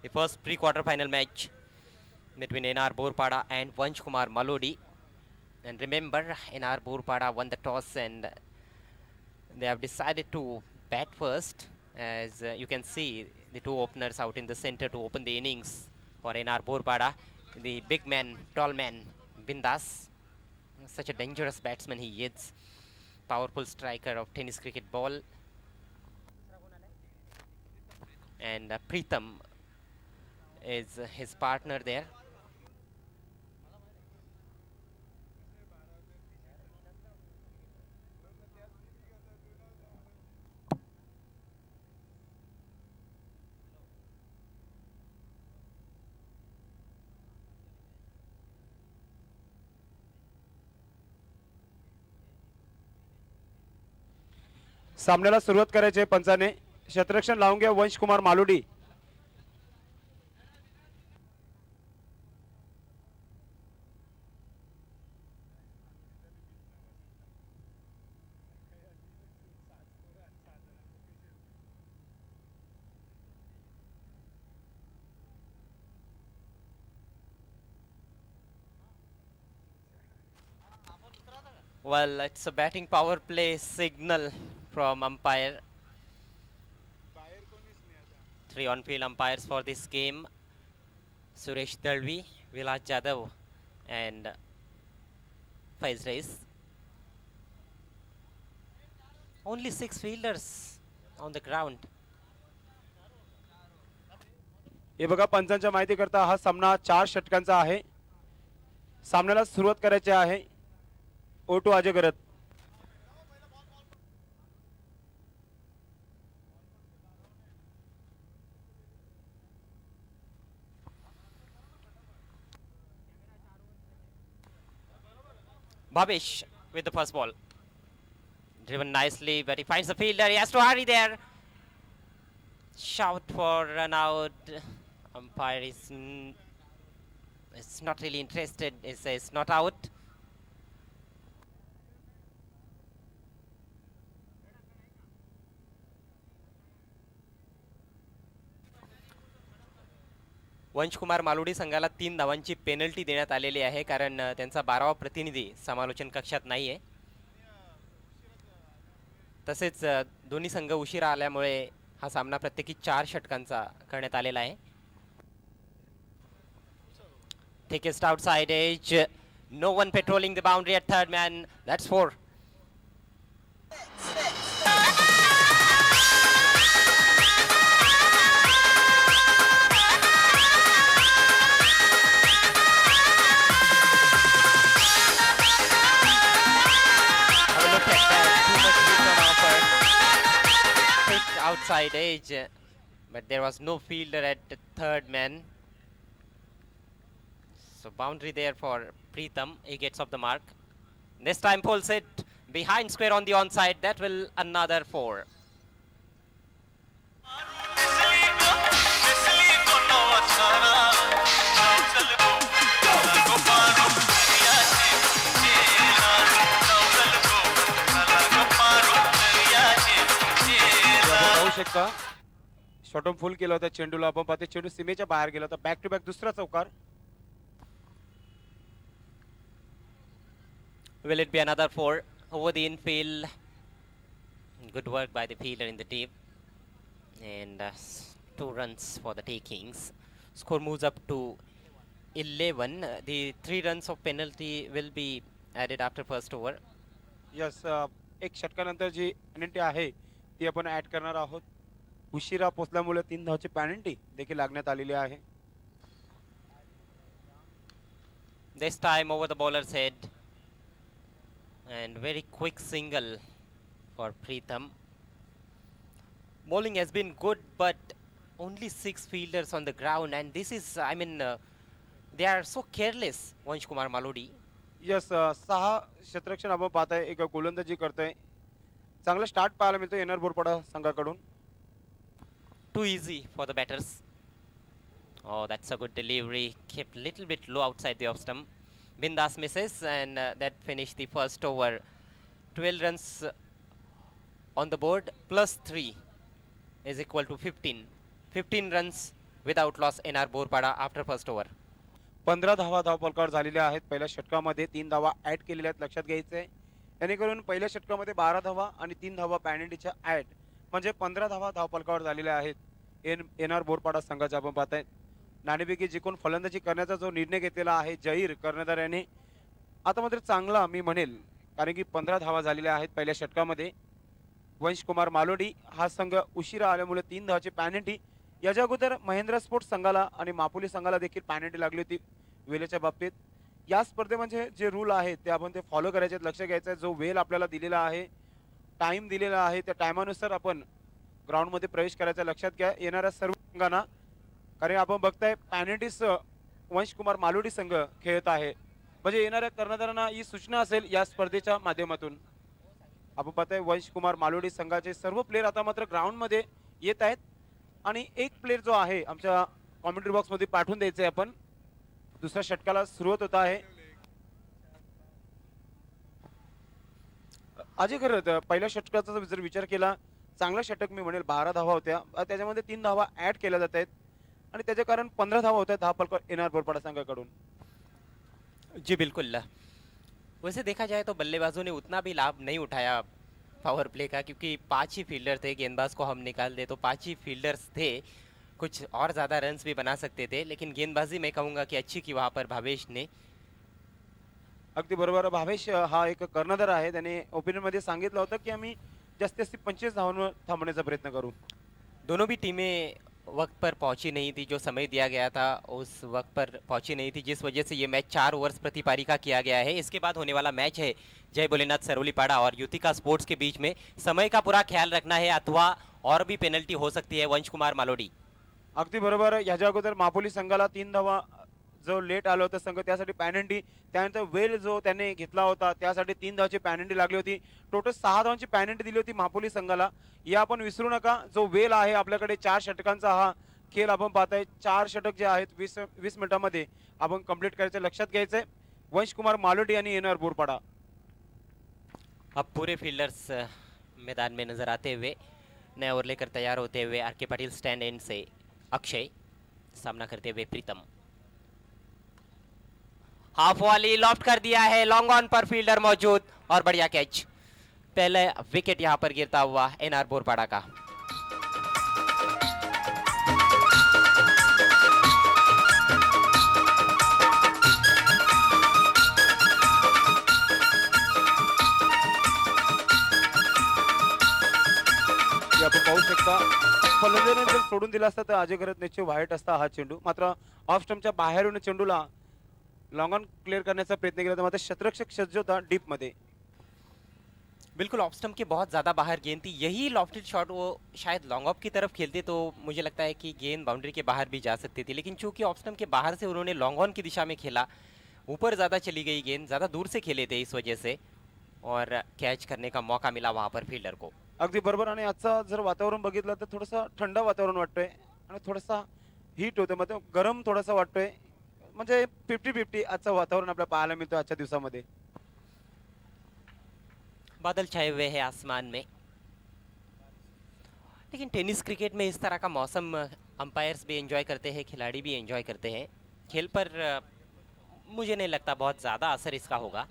the first pre-quarter final match between NR Borpada and Vansh Kumar Malodi. And remember, NR Borpada won the toss and they have decided to bat first. As you can see, the two openers out in the center to open the innings for NR Borpada. The big man, tall man, Bindas, such a dangerous batsman he is. Powerful striker of tennis cricket ball. And Pritham is his partner there. सामन्याला सुरुवात करायची आहे पंचाने. क्षेत्ररक्षण लावून घ्या वंश Kumar मालोडी. Well, it's a batting power play signal from umpire. 3 on-field umpires for this game. Suresh Dalvi, Vilas Jadhav and Faiz Reis. Only 6 fielders on the ground. हे बघा पंचांच्या माहिती करता हा सामना 4 षटकांचा आहे. सामन्याला सुरुवात करायची आहे. ओटू अजगरत. Bhavesh with the first ball. Driven nicely, but he finds the fielder. He has to hurry there. Shout for run out. Umpire is not really interested. He says not out. वंश कुमार मालोडी संघाला 3 धावांची पेनल्टी देण्यात आलेली आहे कारण त्यांचा 12वा प्रतिनिधी समालोचन कक्षात नाहीये. तसेच दोन्ही संघ उशिरा आल्यामुळे हा सामना प्रत्येकी 4 षटकांचा करण्यात आलेला आहे. Thickest outside edge. No one patrolling the boundary at third man. That's 4. Outside edge, but there was no fielder at the third man. So boundary there for Pritham. He gets off the mark. This time pulls it behind square on the onside. That will another 4. शकता शॉटम फुल केला होता चेंडूला. आपण पाहते चेंडू सीमेच्या बाहेर गेला होता. बॅक टू बॅक दुसरा चौकार. Will it be another 4 over the infield? Good work by the fielder in the deep. And 2 runs for the takings. Score moves up to 11. The 3 runs of penalty will be added after first over. Yes, एक षटकानंतर जी penalty आहे ती आपण add करणार आहोत. उशिरा पोचल्यामुळे 3 धावाची penalty देखील लागण्यात आलेली आहे. This time over the bowler's head. And very quick single for Pritham. Bowling has been good, but only 6 fielders on the ground, and this is, they are so careless. Vansh Kumar Malodi. Yes, 6 क्षेत्ररक्षण आपण पाहताय. एक गोलंदाजी करतोय. चांगला start पाहायला मिळतो NR Borpada संघाकडून. Too easy for the batters. Oh, that's a good delivery. Kept little bit low outside the off stump. Bindas misses, and that finished the first over. 12 runs on the board plus 3 is equal to 15. 15 runs without loss NR Borpada after first over. 15 धावा धावफलकावर झालेल्या आहेत. पहिल्या षटकामध्ये 3 धावा add केलेल्या आहेत, लक्षात घ्यायचं आहे. जेणेकरून पहिल्या षटकामध्ये 12 धावा आणि 3 धावा पॅनल्टीच्या ऍड म्हणजे 15 धावा धावफलकावर झालेल्या आहेत. NR बोरपाडा संघाचे आपण पाहताय. नाणेफेकी जिंकून फलंदाजी करण्याचा जो निर्णय घेतलेला आहे जहीर कर्णधार याने, आता मात्र चांगला मी म्हणेल, कारण की 15 धावा झालेल्या आहेत पहिल्या षटकामध्ये. वंश कुमार मालोडी हा संघ उशिरा आल्यामुळे 3 धावाची पॅनल्टी. याच्या अगोदर महेंद्र स्पोर्ट्स संघाला आणि मापुली संघाला देखील पॅनल्टी लागली होती वेळेच्या बाबतीत. या स्पर्धेमध्ये जे रूल आहेत ते आपण ते फॉलो करायचे आहेत, लक्ष घ्यायचं आहे. जो वेळ आपल्याला दिलेला आहे, टाइम दिलेला आहे, त्या टायमानुसार आपण ग्राउंडमध्ये प्रवेश करायचा, लक्षात घ्या येणाऱ्या सर्व संघांना. कारण आपण बघताय पॅनल्टीस वंश कुमार मालोडी संघ खेळत आहे, म्हणजे येणाऱ्या कर्णधारांना ही सूचना असेल या स्पर्धेच्या माध्यमातून. आपण पाहताय वंश कुमार मालोडी संघाचे सर्व प्लेयर आता मात्र ग्राउंडमध्ये येत आहेत आणि एक प्लेयर जो आहे आमच्या कॉमेंट्री बॉक्स मध्ये पाठवून द्यायचे आपण. दुसऱ्या षटकाला सुरुवात होत आहे. अजय खरं पहिल्या षटकाचा जर विचार केला, चांगला षटक मी म्हणेल. 12 धावा होत्या, त्याच्यामध्ये 3 धावा ऍड केल्या जात आहेत आणि त्याचे कारण 15 धावा होत्या धावफलक NR बोरपाडा संघाकडून. जी बिल्कुल. वैसे देखा जाए तो बल्लेबाजों ने उतना भी लाभ नहीं उठाया पावर प्ले का, क्योंकि 5 ही फील्डर थे. गेंदबाज को हम निकाल दे तो 5 ही फील्डर्स थे. कुछ और ज़्यादा रन्स भी बना सकते थे, लेकिन गेंदबाजी मैं कहूँगा कि अच्छी की वहाँ पर भावेश ने. अगदी बरोबर. भावेश हा एक कर्णधार आहे, त्याने ओपिनियन मध्ये सांगितलं होतं की आम्ही जास्तीत जास्त 25 धावांवर थांबण्याचा प्रयत्न करू. दोनों भी टीमें वक्त पर पहुंची नहीं थी. जो समय दिया गया था उस वक्त पर पहुंची नहीं थी, जिस वजह से ये मैच 4 ओवर्स प्रति पारी का किया गया है. इसके बाद होने वाला मैच है जय भोलेनाथ सरोलीपाड़ा और युतिका स्पोर्ट्स के बीच में. समय का पूरा ख्याल रखना है अथवा और भी पेनल्टी हो सकती है. वंश कुमार मालोडी. अगदी बरोबर. याच्या अगोदर मापोली संघाला 3 धावा जो लेट आला होता संघ त्यासाठी पॅनल्टी, त्यानंतर वेळ जो त्याने घेतला होता त्यासाठी 3 धावाची पॅनल्टी लागली होती. टोटल 6 धावांची पॅनल्टी दिली होती मापोली संघाला. या आपण विसरू नका. जो वेळ आहे आपल्याकडे 4 षटकांचा हा खेळ आपण पाहताय. 4 षटक जे आहेत 20 मिनिटांमध्ये आपण कंप्लीट करायचं, लक्षात घ्यायचंय. वंश कुमार मालोडी आणि NR बोरपाडा. अब पूरे फील्डर्स मैदान में नजर आते हुए, नया ओवर लेकर तैयार होते हुए आर के पाटिल स्टैंड एंड से अक्षय, सामना करते हुए प्रीतम. हाफ वाली लॉफ्ट कर दिया है, लॉन्ग ऑन पर फील्डर मौजूद और बढ़िया कैच. पहले विकेट यहां पर गिरता हुआ NR बोरपाड़ा का. आपण पाहू शकता फलंदाजाने जर सोडून दिला असता तर अजय घरत निश्चित वाईट असता हा चेंडू. मात्र ऑफ स्टंपच्या बाहेरून चेंडूला लॉन्ग ऑन क्लियर करण्याचा प्रयत्न केला, तर मात्र शतरक्षक सज्ज होता डीप मध्ये. बिल्कुल ऑफ स्टंप के बहुत ज़्यादा बाहर गेंद थी. यही लॉफ्टेड शॉट वो शायद लॉन्ग ऑफ की तरफ खेलते तो मुझे लगता है कि गेंद बाउंड्री के बाहर भी जा सकती थी, लेकिन चूंकि ऑफ स्टंप के बाहर से उन्होंने लॉन्ग ऑन की दिशा में खेला, ऊपर ज़्यादा चली गई गेंद, ज़्यादा दूर से खेले थे इस वजह से, और कैच करने का मौका मिला वहाँ पर फील्डर को. अगदी बरोबर. आणि आजचा जर वातावरण बघितलं तर थोडंसं थंड वातावरण वाटतंय आणि थोडासा हीट होतं, मतलब गरम थोडासा वाटतोय. म्हणजे 50-50 आजचं वातावरण आपल्याला पाहायला मिळतं आजच्या दिवसामध्ये. बादल छाए हुए हैं आसमान में, लेकिन टेनिस क्रिकेट में इस तरह का मौसम अंपायर्स भी एंजॉय करते हैं, खिलाड़ी भी एंजॉय करते हैं. खेल पर मुझे नहीं लगता बहुत ज़्यादा असर इसका होगा.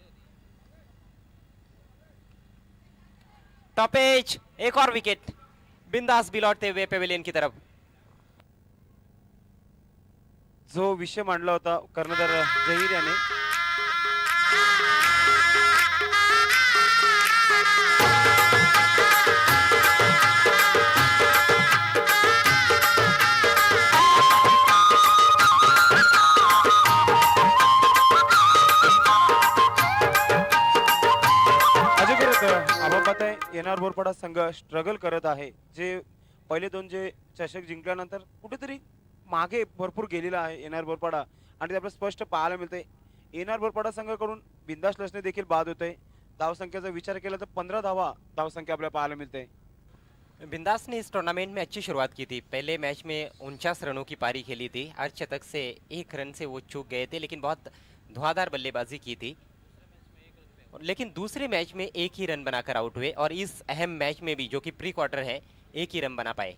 टॉप एज, एक और विकेट. बिंदास भी लौटते हुए पेविलियन की तरफ. जो विषय मांडला होता कर्णधार जहीर याने, आपण पाहताय NR बोरपाडा संघ स्ट्रगल करत आहे. जे पहिले 2 जे चषक जिंकल्यानंतर कुठेतरी मागे भरपूर गेलेला आहे NR बोरपाडा आणि ते आपल्याला स्पष्ट पाहायला मिळते. NR बोरपाडा संघाकडून बिंदास लसणे देखील बाद होते. धावसंख्येचा विचार केला तर 15 धावा धावसंख्या आपल्याला पाहायला मिळते. बिंदास ने इस टूर्नामेंट में अच्छी शुरुआत की थी. पहले मैच में 49 रनों की पारी खेली थी. अर्धशतक से 1 रन से वो चूक गए थे, लेकिन बहुत धुआंधार बल्लेबाजी की थी. लेकिन दूसरे मैच में 1 ही रन बनाकर आउट हुए और इस अहम मैच में भी, जो कि प्री क्वार्टर है, 1 ही रन बना पाए.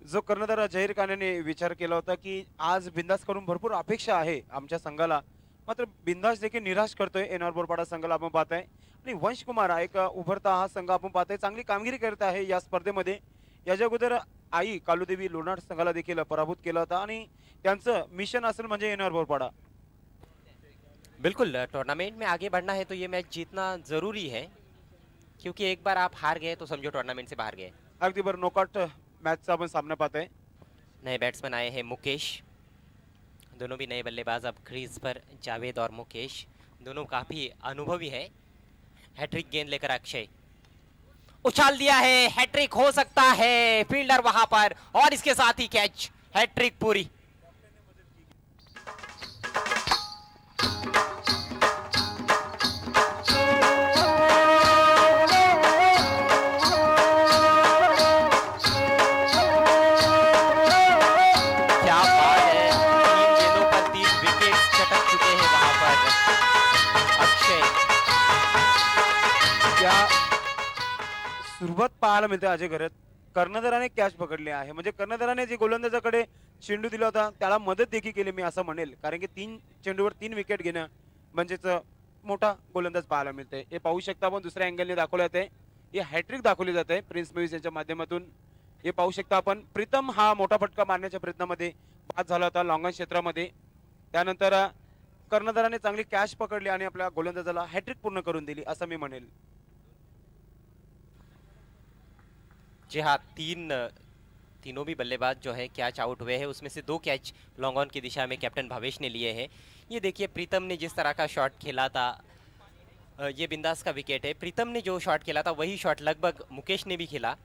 जो कर्णधार जहीर खानने विचार केला होता की आज बिंदास कडून भरपूर अपेक्षा आहे आमच्या संघाला, मात्र बिंदास देखील निराश करतोय एनआर बोरपाडा संघाला आपण पाहताय. आणि वंश कुमार हा एक उभरता हा संघ आपण पाहताय चांगली कामगिरी करत आहे या स्पर्धेमध्ये. याच्या अगोदर आई कालूदेवी लोणार संघाला देखील पराभूत केला होता आणि त्यांचं मिशन असेल म्हणजे एनआर बोरपाडा. बिल्कुल, टूर्नामेंट में आगे बढ़ना है तो ये मैच जीतना ज़रूरी है, क्योंकि एक बार आप हार गए तो समझो टूर्नामेंट से बाहर गए. अगदी बरं नॉकआउट मॅचचा आपण सामना पाहताय. नए बैट्समैन आए हैं मुकेश, दोनों भी नए बल्लेबाज अब क्रीज पर. जावेद और मुकेश दोनों काफ़ी अनुभवी है. हैट्रिक गेंद लेकर अक्षय उछाल दिया है, हैट्रिक हो सकता है, फील्डर वहां पर, और इसके साथ ही कैच, हैट्रिक पूरी. क्या बात है, 3 गेंदों पर 3 विकेट्स चटक चुके हैं वहां पर अक्षय. त्या सुरुवात पाहायला मिळते अजय घरत. कर्णधाराने कॅच पकडले आहे, म्हणजे कर्णधाराने जे गोलंदाजाकडे चेंडू दिला होता त्याला मदत देखील केली मी असं म्हणेल, कारण की 3 चेंडूवर 3 विकेट घेणं म्हणजेच मोठा गोलंदाज पाहायला मिळते. हे पाहू शकता आपण दुसऱ्या अँगलने दाखवले जाते, हे हॅट्रिक दाखवली जाते प्रिन्स मूव्हीज यांच्या माध्यमातून. हे पाहू शकता आपण प्रीतम हा मोठा फटका मारण्याच्या प्रयत्नामध्ये बाद झाला होता लॉंगॉन क्षेत्रामध्ये. त्यानंतर कर्णधाराने चांगली कॅच पकडली आणि आपल्या गोलंदाजाला हॅट्रिक पूर्ण करून दिली असं मी म्हणेल. जी हाँ, तीनों भी बल्लेबाज जो है कैच आउट हुए हैं, उसमें से 2 कैच लॉन्ग ऑन की दिशा में कैप्टन भावेश ने लिए हैं. ये देखिए प्रीतम ने जिस तरह का शॉट खेला था, ये बिंदास का विकेट है. प्रीतम ने जो शॉट खेला था वही शॉट लगभग मुकेश ने भी खेला.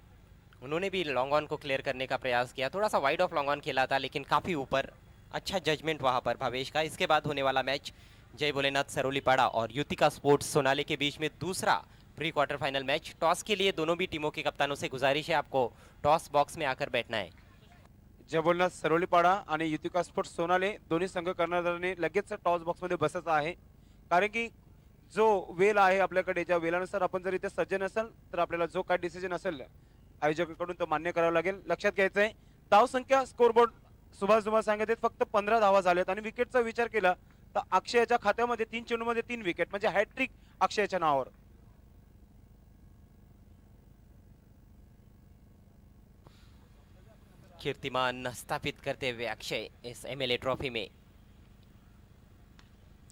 उन्होंने भी लॉन्ग ऑन को क्लियर करने का प्रयास किया, थोड़ा सा वाइड ऑफ लॉन्ग ऑन खेला था लेकिन काफ़ी ऊपर. अच्छा जजमेंट वहाँ पर भावेश का. इसके बाद होने वाला मैच जय भोलेनाथ सरोलीपाड़ा और युतिका स्पोर्ट्स सोनाली के बीच में दूसरा pre quarter final match. Toss के लिए दोनों भी टीमों के कप्तानों से गुजारिश है, आपको टॉस बॉक्स में आकर बैठना है. जबोलनाथ सरोलीपाडा आणि युतिका स्पोर्ट्स सोनाले दोन्ही संघ कर्णधाराने लगेच टॉस बॉक्स मध्ये बसायचं आहे, कारण की जो वेल आहे आपल्याकडे, ज्या वेलानुसार आपण जर इथे सज्ज नसेल तर आपल्याला जो काय डिसिजन असेल आयोजकाकडून तो मान्य करावा लागेल. लक्षात घ्यायचंय धाव संख्या स्कोरबोर्ड सुभाष तुम्हाला सांगत आहेत फक्त 15 धावा झाल्यात आणि विकेटचा विचार केला तर अक्षयाच्या खात्यामध्ये 3 चेंडूमध्ये 3 विकेट म्हणजे हॅट्रिक अक्षयाच्या नावावर. कीर्तिमान स्थापित करते हुए अक्षय इस एमएलए ट्रॉफी में.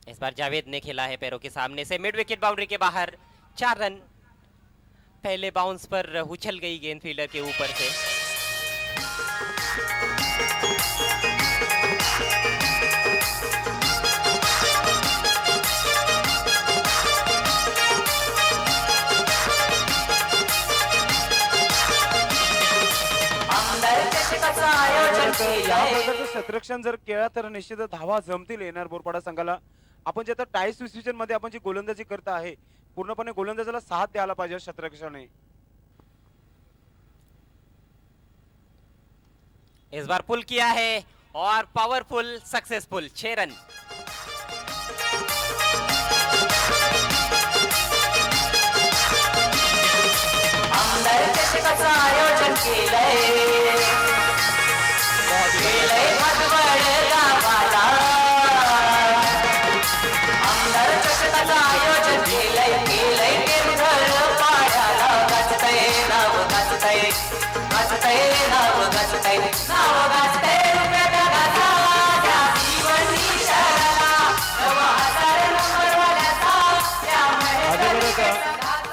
इस बार जावेद ने खेला है पैरों के सामने से, मिड विकेट बाउंड्री के बाहर. 4 रन. पहले बाउंस पर उछल गई गेंद फील्डर के ऊपर से. या प्रकारचं क्षेत्ररक्षण जर केला तर निश्चितच धावा जमतील येणार बोरपाडा संघाला. आपण जे आता टाय सिच्युएशन मध्ये आपण जी गोलंदाजी करत आहे पूर्णपणे गोलंदाजाला साथ द्यायला पाहिजे क्षेत्ररक्षणाने. इस बार पुल किया है और पावरफुल सक्सेसफुल. 6 रन. आयोजन केलंय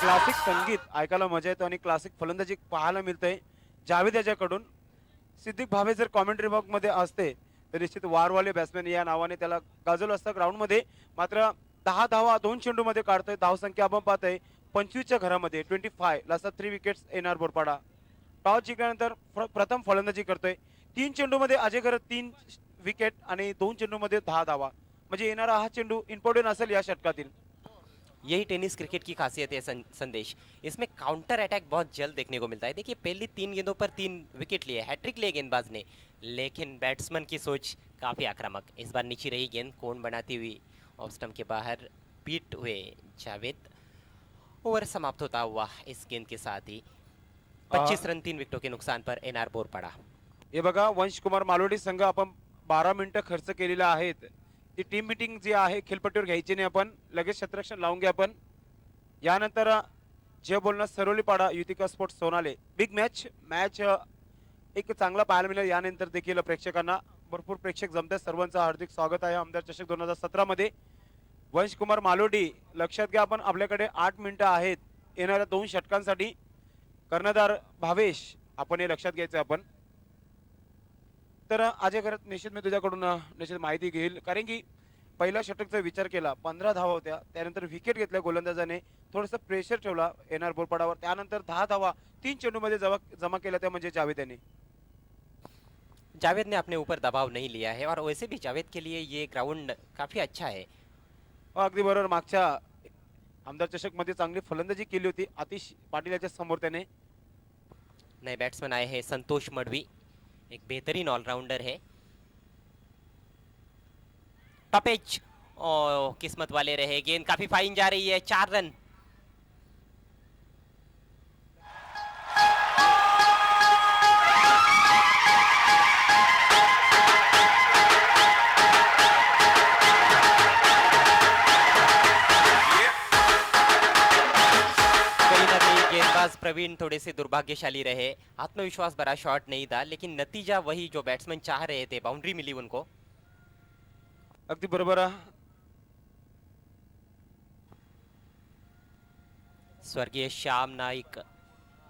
क्लासिक संगीत ऐकायला मजा येतो आणि क्लासिक फलंदाजी पाहायला मिळते जावेद याच्याकडून. सिद्दीक भावे जर कॉमेंट्री बॉक्स मध्ये असते तर निश्चित वारवाले बॅट्समॅन या नावाने त्याला गाजवलं असतं ग्राउंड मध्ये. मात्र 10 धावा 2 चेंडू मध्ये काढतोय. धाव संख्या आपण पाहतोय 25च्या घरामध्ये 25 लास्ट 3 विकेट्स येणार बोरपाडा. टॉस जिंकल्यानंतर प्रथम फलंदाजी करतोय. 3 चेंडू मध्ये अजय घरत 3 विकेट आणि 2 चेंडू मध्ये 10 धावा, म्हणजे येणारा हा चेंडू इम्पॉर्टंट असेल या षटकातील. यही टेनिस क्रिकेट की खासियत है संदेश. इसमें काउंटर अटैक बहुत जल्द देखने को मिलता है. देखिए पहली 3 गेंदों पर 3 विकेट लिए, हैट्रिक लिए गेंदबाज ने, लेकिन बैट्समैन की सोच काफ़ी आक्रामक. इस बार नीचे रही गेंद कोण बनाती हुई ऑफ स्टंप के बाहर बीट हुए जावेद. ओवर समाप्त होता हुआ इस गेंद के साथ ही 25 रन 3 विकेटों के नुकसान पर एनआर बोरपाड़ा. हे बघा वंशकुमार मालोडी संघ आपण 12 मिनिटं खर्च केलेला आहेत. ती टीम मीटिंग जी आहे खेळपट्टीवर घ्यायची नाही, आपण लगेच क्षेत्ररक्षण लावून घ्या. आपण यानंतर जे बोलणं सरोलीपाडा युतिका स्पोर्ट्स सोनाले बिग मॅच मॅच एक चांगला पाहायला मिळेल. यानंतर देखील प्रेक्षकांना भरपूर प्रेक्षक जमतात. सर्वांचं हार्दिक स्वागत आहे आमदार चषक 2017 मध्ये. वंशकुमार मालोडी लक्षात घ्या, आपण आपल्याकडे 8 मिनिटं आहेत येणाऱ्या 2 षटकांसाठी. कर्णधार भावेश आपण हे लक्षात घ्यायचं आपण. तर अजय करत निश्चित मी तुझ्याकडून निश्चित माहिती घेईल, कारण की पहिल्या षटकचा विचार केला 15 धावा होत्या, त्यानंतर विकेट घेतल्या गोलंदाजाने, थोडंसं प्रेशर ठेवला एनआर बोरपाडावर, त्यानंतर 10 धावा 3 चेंडूमध्ये जमा केल्या त्या म्हणजे जावेद यांनी. जावेद ने अपने ऊपर दबाव नहीं लिया है और वैसे भी जावेद के लिए ये ग्राउंड काफ़ी अच्छा है. अगदी बरोबर. मागच्या आमदार चषक मध्ये चांगली फलंदाजी केली होती आतिश पाटील याच्या समोर त्याने. नए बैट्समैन आए हैं संतोष मडवी, एक बेहतरीन ऑलराउंडर है. टॉपेज किस्मत वाले रहे, गेंद काफी फाइन जा रही है, 4 रन. गेंदबाज प्रवीण थोड़े से दुर्भाग्यशाली रहे, आत्मविश्वास भरा शॉट नहीं था, लेकिन नतीजा वही जो बैट्समैन चाह रहे थे, बाउंड्री मिली उनको. अगदी बरोबर. स्वर्गीय श्याम नाइक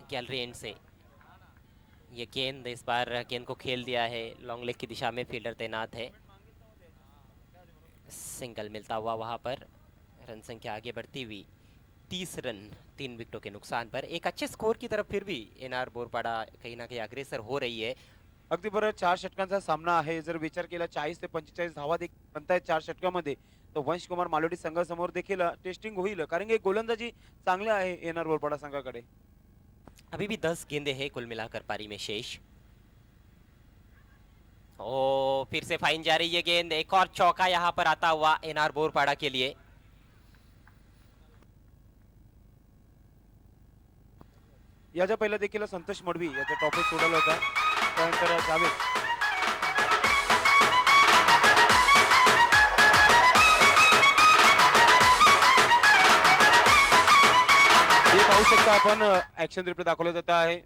गैलरी एंड से ये गेंद, इस बार गेंद को खेल दिया है, लॉन्ग लेग की दिशा में फील्डर तैनात है. सिंगल मिलता हुआ वहां पर, रन संख्या आगे बढ़ती हुई 30 रन 3 विकेटों के नुकसान पर. एक अच्छे स्कोर की तरफ फिर भी एनआर बोरपाड़ा कहीं ना कहीं अग्रेसर हो रही है. अगदी बरोबर. 4 षटकांचा सामना आहे. जर विचार केला 40 ते 45 धावा बनतायत 4 षटकामध्ये, तो वंशकुमार मालोडी संघासमोर देखील टेस्टिंग होईल, कारण की गोलंदाजी चांगली आहे एनआर बोरपाडा संघाकडे. अभी भी 10 गेंदे हैं कुल मिलाकर पारी में शेष. ओ फिर से फाइन जा रही है गेंद, एक और चौका यहाँ पर आता हुआ एनआर बोरपाड़ा के लिए. याच्या पहिला देखील संतोष मडवी याचा टॉपिक सोडवला होता. त्यानंतर जावेद. हे पाहू शकता आपण, ऍक्शन रिप्ले दाखवलं जात आहे.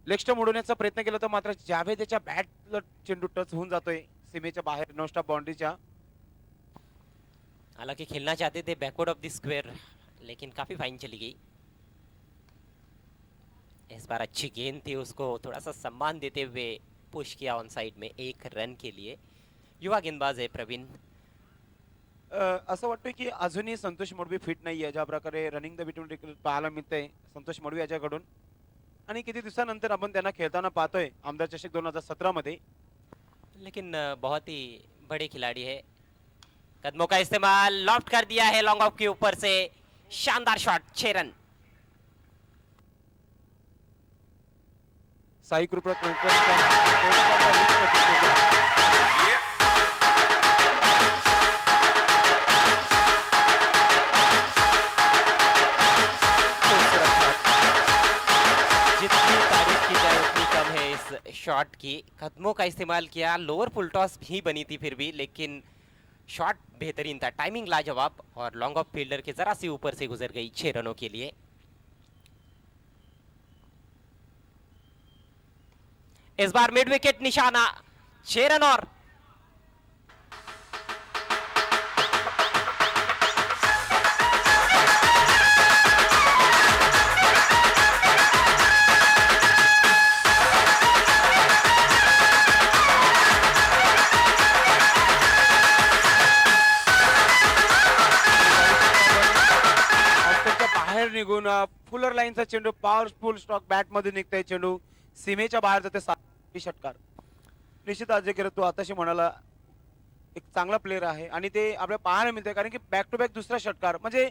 लेग स्टंप उडवण्याचा प्रयत्न केला तर मात्र जावेद याच्या बॅटला चेंडू टच होऊन जातोय सीमेच्या बाहेर, नो स्टॉप बाउंड्रीच्या. हालांकि खेलना चाहते थे बैकवर्ड ऑफ द स्क्वायर, लेकिन काफी फाइन चली गई. इस बार अच्छी गेंद थी, उसको थोड़ा सा सम्मान देते हुए पुश किया ऑन साइड में 1 रन के लिए. युवा गेंदबाज है प्रवीण. असं वाटतं की अजूनही संतोष मडवी फिट नाहीये, ज्या प्रकारे रनिंग द बिटवीन पाहायला मिळतंय संतोष मडवी याच्याकडून. आणि किती दिवसानंतर आपण त्यांना खेळताना पाहतोय आमदार चषक 2017 मध्ये. लेकिन बहुत ही बड़े खिलाड़ी है. कदमों का इस्तेमाल, लॉफ्ट कर दिया है लॉन्ग ऑफ के ऊपर से, शानदार शॉट, 6 रन. साई कृपा जितनी तारीफ की जाए उतनी कम है इस शॉट की. कदमों का इस्तेमाल किया, लोअर फुल टॉस भी बनी थी फिर भी, लेकिन शॉट बेहतरीन था, टाइमिंग लाजवाब, और लॉन्ग ऑफ फील्डर के जरा सी ऊपर से गुजर गई 6 रनों के लिए. इस बार मिड विकेट निशाना, 6 रन और. बाहेर निघून फुलर लाईनचा चेंडू, पॉवरफुल स्ट्रोक बॅट मध्ये निघतोय चेंडू, सीमेच्या बाहेर जाते. 7 षटकार. निश्चित अजय करत तो आताशी म्हणाला एक चांगला प्लेअर आहे आणि ते आपल्याला पाहायला मिळते, कारण की बॅक टू बॅक दुसरा षटकार, म्हणजे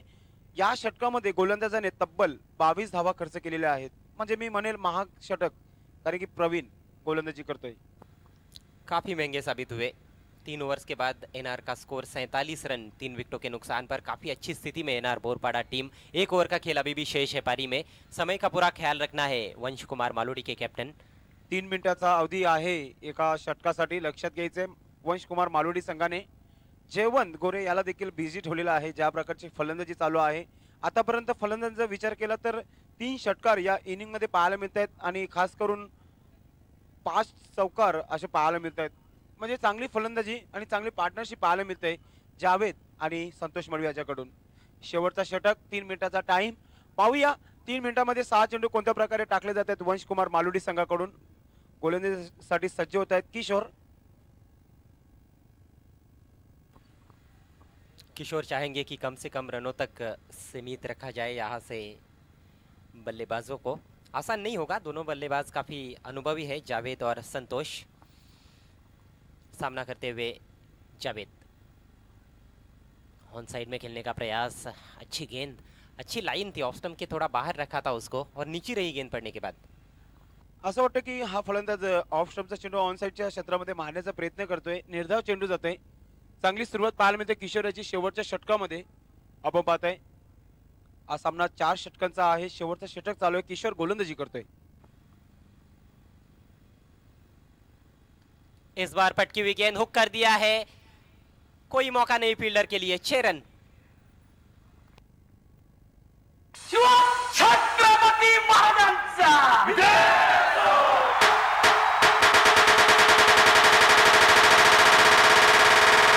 या षटकामध्ये गोलंदाजाने तब्बल 22 धावा खर्च केलेल्या आहेत. म्हणजे मी म्हणेल महाग षटक, कारण की प्रवीण गोलंदाजी करतोय. काफी महंगे साबित हुए. 3 ओवर्स के बाद एनआर का स्कोर 47 रन 3 विकेटों के नुकसान पर. काफी अच्छी स्थिति में एनआर बोरपाड़ा टीम. 1 ओवर का खेल अभी भी शेष है पारी में. समय का पूरा ख्याल रखना है वंश कुमार मालोडी के कैप्टन. 3 मिनिटाचा अवधी आहे एका षटकासाठी. लक्षात घ्यायचे वंशकुमार मालोडी संघाने जयवंत गोरे याला देखील बिझी ठेवलेला आहे. ज्या प्रकारची फलंदाजी चालू आहे आतापर्यंत फलंदाजीचा विचार केला तर 3 षटकार या इनिंग मध्ये पाहायला मिळत आहेत आणि खास करून 5 चौकार असे पाहायला मिळत आहेत. म्हणजे चांगली फलंदाजी आणि चांगली पार्टनरशिप पाहायला मिळते जावेद आणि संतोष मडवी याच्याकडून. शेवटचा षटक 3 मिनिटाचा टाइम पाहूया. 3 मिनिटांमध्ये 6 चेंडू कोणत्या प्रकारे टाकले जात आहेत वंशकुमार मालोडी संघाकडून. गोलंदाजीसाठी सज्ज होत आहेत किशोर. किशोर चाहेंगे कि कम से कम रनों तक सीमित रखा जाए यहाँ से बल्लेबाजों को. आसान नहीं होगा, दोनों बल्लेबाज काफ़ी अनुभवी है, जावेद और संतोष. सामना करते हुए जावेद ऑन साइड में खेलने का प्रयास. अच्छी गेंद, अच्छी लाइन थी, ऑफ स्टंप के थोड़ा बाहर रखा था उसको और नीचे रही गेंद पड़ने के बाद. असं वाटतं की हा फलंदाज ऑफ स्टंपचा चेंडू ऑन साइडच्या क्षेत्रामध्ये मारण्याचा प्रयत्न करतोय. निर्धाव चेंडू जातोय. चांगली सुरुवात पाहायला मिळते किशोराची शेवटच्या षटकामध्ये. आपण पाहताय हा सामना 4 षटकांचा आहे. शेवटचा षटक चालू आहे. किशोर गोलंदाजी करतोय. इस बार पटकी हुई गेंद हुक कर दिया है, कोई मौका नहीं फील्डर के लिए. 6 रन. छत्रपती महाराजांचा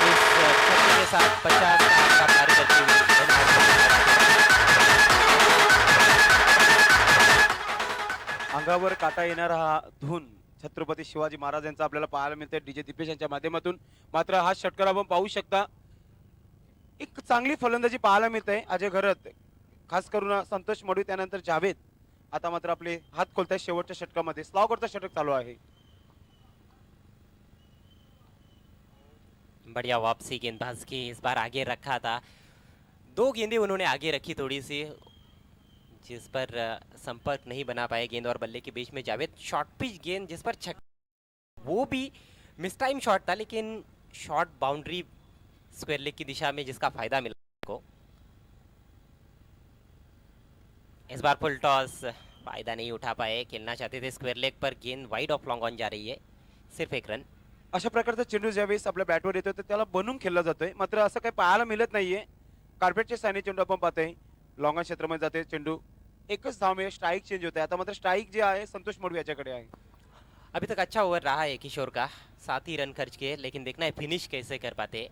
इस छक्के के साथ 50 का पारी करती हुई अंगावर काटा येणारा हा धून छत्रपती शिवाजी महाराज यांचा आपल्याला पाहायला मिळते डीजे दीपेश यांच्या माध्यमातून. मात्र हा षटकार आपण पाहू शकता एक चांगली फलंदाजी पाहायला मिळते अजय घरत, खास करून संतोष मडवी त्यानंतर जावेद. आता मात्र आपले हात खोलताय शेवटच्या षटकामध्ये. स्लॉगवरचा षटक चालू आहे. बढ़िया वापसी गेंदबाज की. इस बार आगे रखा था, 2 गेंदें उन्होंने आगे रखी थोड़ी सी, जिस पर संपर्क नहीं बना पाए गेंद और बल्ले के बीच में. जावेद शॉर्ट पिच गेंद जिस पर वो भी मिस टाइम शॉट था, लेकिन शॉट बाउंड्री स्क्वायर लेग की दिशा में जिसका फायदा मिला को. इस बार फुल टॉस, फायदा नहीं उठा पाए. खेलना चाहते थे स्क्वायर लेग पर, गेंद वाइड ऑफ लॉन्ग ऑन जा रही है. सिर्फ 1 रन. अशा प्रकारचा चेंडू ज्यावेळेस आपल्या बॅटवर येतो तर त्याला बनवून खेळला जातोय. मात्र असं काही पाहायला मिळत नाहीये. कार्पेटचे साने चेंडू आपण पाहतोय लॉंग क्षेत्रामध्ये जाते चेंडू. एकच धाव में स्ट्राइक चेंज होता है. आता मात्र स्ट्राइक जे आहे संतोष मडवी याच्याकडे आहे. अभी तक अच्छा ओवर रहा है किशोर का, 7 ही रन खर्च किए, लेकिन देखना है फिनिश कैसे कर पाते.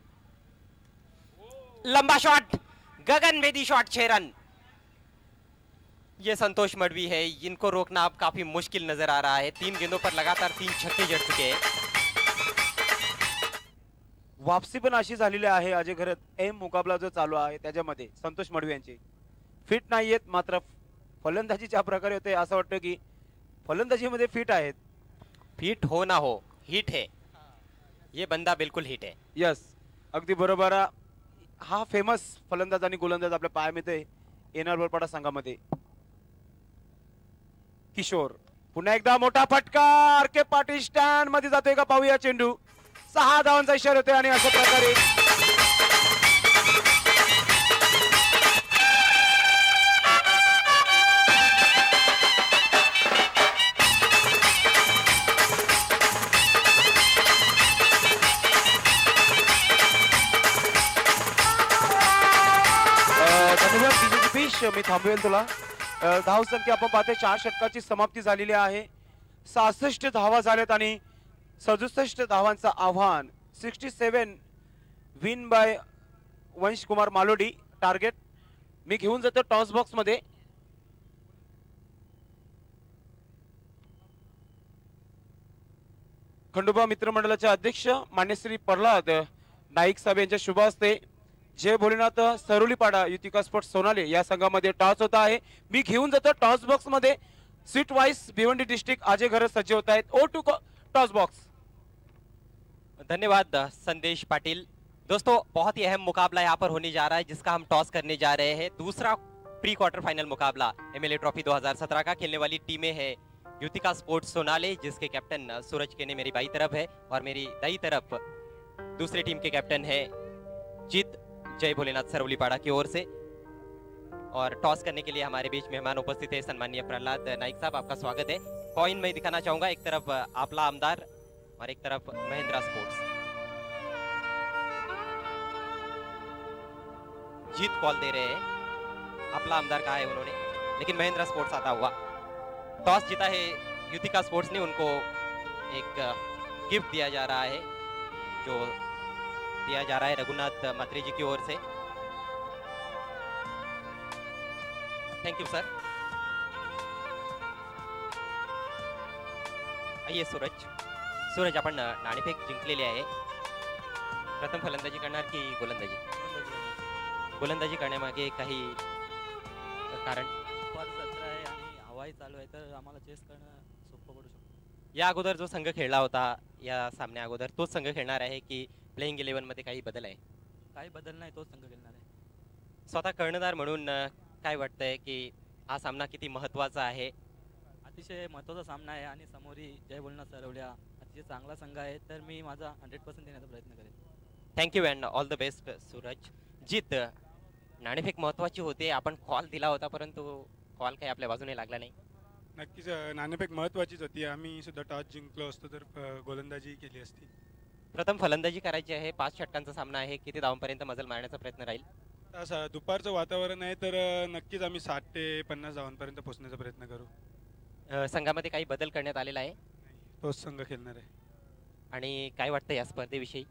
लंबा शॉट, गगनभेदी शॉट, 6 रन. ये संतोष मडवी है, इनको रोकना अब काफी मुश्किल नजर आ रहा है. 3 गेंदों पर लगातार 3 छक्के जड़ चुके हैं. वापसी पण अशी झालेली आहे अजय घरत. एम मुकाबला जो चालू आहे त्याच्यामध्ये संतोष मडवी यांचे फिट नाहीयेत. मात्र फलंदाजी ज्या प्रकारे होते असं वाटतं की फलंदाजीमध्ये फिट आहेत. फिट हो ना हो, हिट है ये बंदा, बिल्कुल हिट है. यस, अगदी बरोबर. हा फेमस फलंदाज आणि गोलंदाज आपल्या पाया मिळतोय एनआर बोरपाडा संघामध्ये. किशोर पुन्हा एकदा मोठा फटका आर के पाटील स्टँड मध्ये जातोय का पाहूया. चेंडू 6 धावांचा इशारा होतोय आणि अशा प्रकारे धन्यवाद दीपेश, मी थांबवेल तुला. धाव संख्या आपण पाहते 4 षटकाची समाप्ती झालेली आहे. 66 धावा झाल्यात आणि 67 धावांचं आव्हान. 67 विन बाय वंशकुमार मालोडी. टार्गेट मी घेऊन जातो टॉस बॉक्स मध्ये. खंडोबा मित्रमंडळाचे अध्यक्ष मान्य श्री प्रल्हाद नाईक साहेब यांच्या शुभ हस्ते जय भोलेनाथ सरोलीपाडा युतिका स्पोर्ट्स सोनाले या संघामध्ये टॉस होता आहे. मी घेऊन जातो टॉस बॉक्स मध्ये. सीट वाइज भिवंडी डिस्ट्रिक्ट अजय घर सज्ज होता है. ओ टू टॉस बॉक्स. धन्यवाद संदेश पाटिल. दोस्तों बहुत ही अहम मुकाबला यहाँ पर होने जा रहा है जिसका हम टॉस करने जा रहे हैं. दूसरा प्री क्वार्टर फाइनल मुकाबला एमएलए ट्रॉफी 2017 का. खेलने वाली टीमें है युतिका स्पोर्ट्स सोनाले जिसके कैप्टन सूरज केने मेरी बाई तरफ है और मेरी दाई तरफ दूसरी टीम के कैप्टन है जीत जय भोलेनाथ सरवलीपाड़ा की ओर से. और टॉस करने के लिए हमारे बीच मेहमान उपस्थित है. सम्माननीय प्रहलाद नाइक साहब, आपका स्वागत है. कॉइन मैं दिखाना चाहूंगा, एक तरफ आपला आमदार और एक तरफ महिंद्रा स्पोर्ट्स। जीत कॉल दे रहे हैं, आपला आमदार कहा है उन्होंने, लेकिन महिंद्रा स्पोर्ट्स आता हुआ। टॉस जीता है युतिका स्पोर्ट्स ने, उनको एक गिफ्ट दिया जा रहा है, जो दिया जा रहा है रघुनाथ मात्रे जी की ओर से। Thank you sir. आइए सूरज आपण नाणेफेक जिंकलेली आहे। प्रथम फलंदाजी करणार की गोलंदाजी? गोलंदाजी करण्यामागे काही कारण? दुपार सत्र आहे आणि हवाई चालू आहे, तर आम्हाला चेस करणं सोपं पडू शकतं. या अगोदर जो संघ खेळला होता या सामन्या अगोदर तोच संघ खेळणार आहे की प्लेइंग 11 मध्ये काही बदल आहे? काही बदल नाही, तोच संघ खेळणार आहे. स्वतः कर्णधार म्हणून काय वाटतंय की हा सामना किती महत्त्वाचा आहे? अतिशय महत्त्वाचा सामना आहे आणि समोरही जय बोलणं सरवल्या अतिशय चांगला संघ आहे, तर मी माझा 100% देण्याचा प्रयत्न करेन. Thank you and all the best Suraj. जीत, नाणेफेक महत्त्वाची होते, आपण कॉल दिला होता परंतु कॉल काही आपल्या बाजूने लागला नाही. नक्कीच नाणेफेक महत्त्वाचीच होती. आम्ही सुद्धा टॉस जिंकलो असतो तर गोलंदाजी केली असती. प्रथम फलंदाजी करायची आहे, 5 षटकांचा सामना आहे, किती धावांपर्यंत मजल मारण्याचा प्रयत्न राहील? असं दुपारचं वातावरण आहे तर नक्कीच आम्ही 60 ते 50 धावांपर्यंत पोहोचण्याचा प्रयत्न करू. संघामध्ये काही बदल करण्यात आलेला आहे तोच संघ खेळणार आहे. आणि काय वाटतं या स्पर्धेविषयी?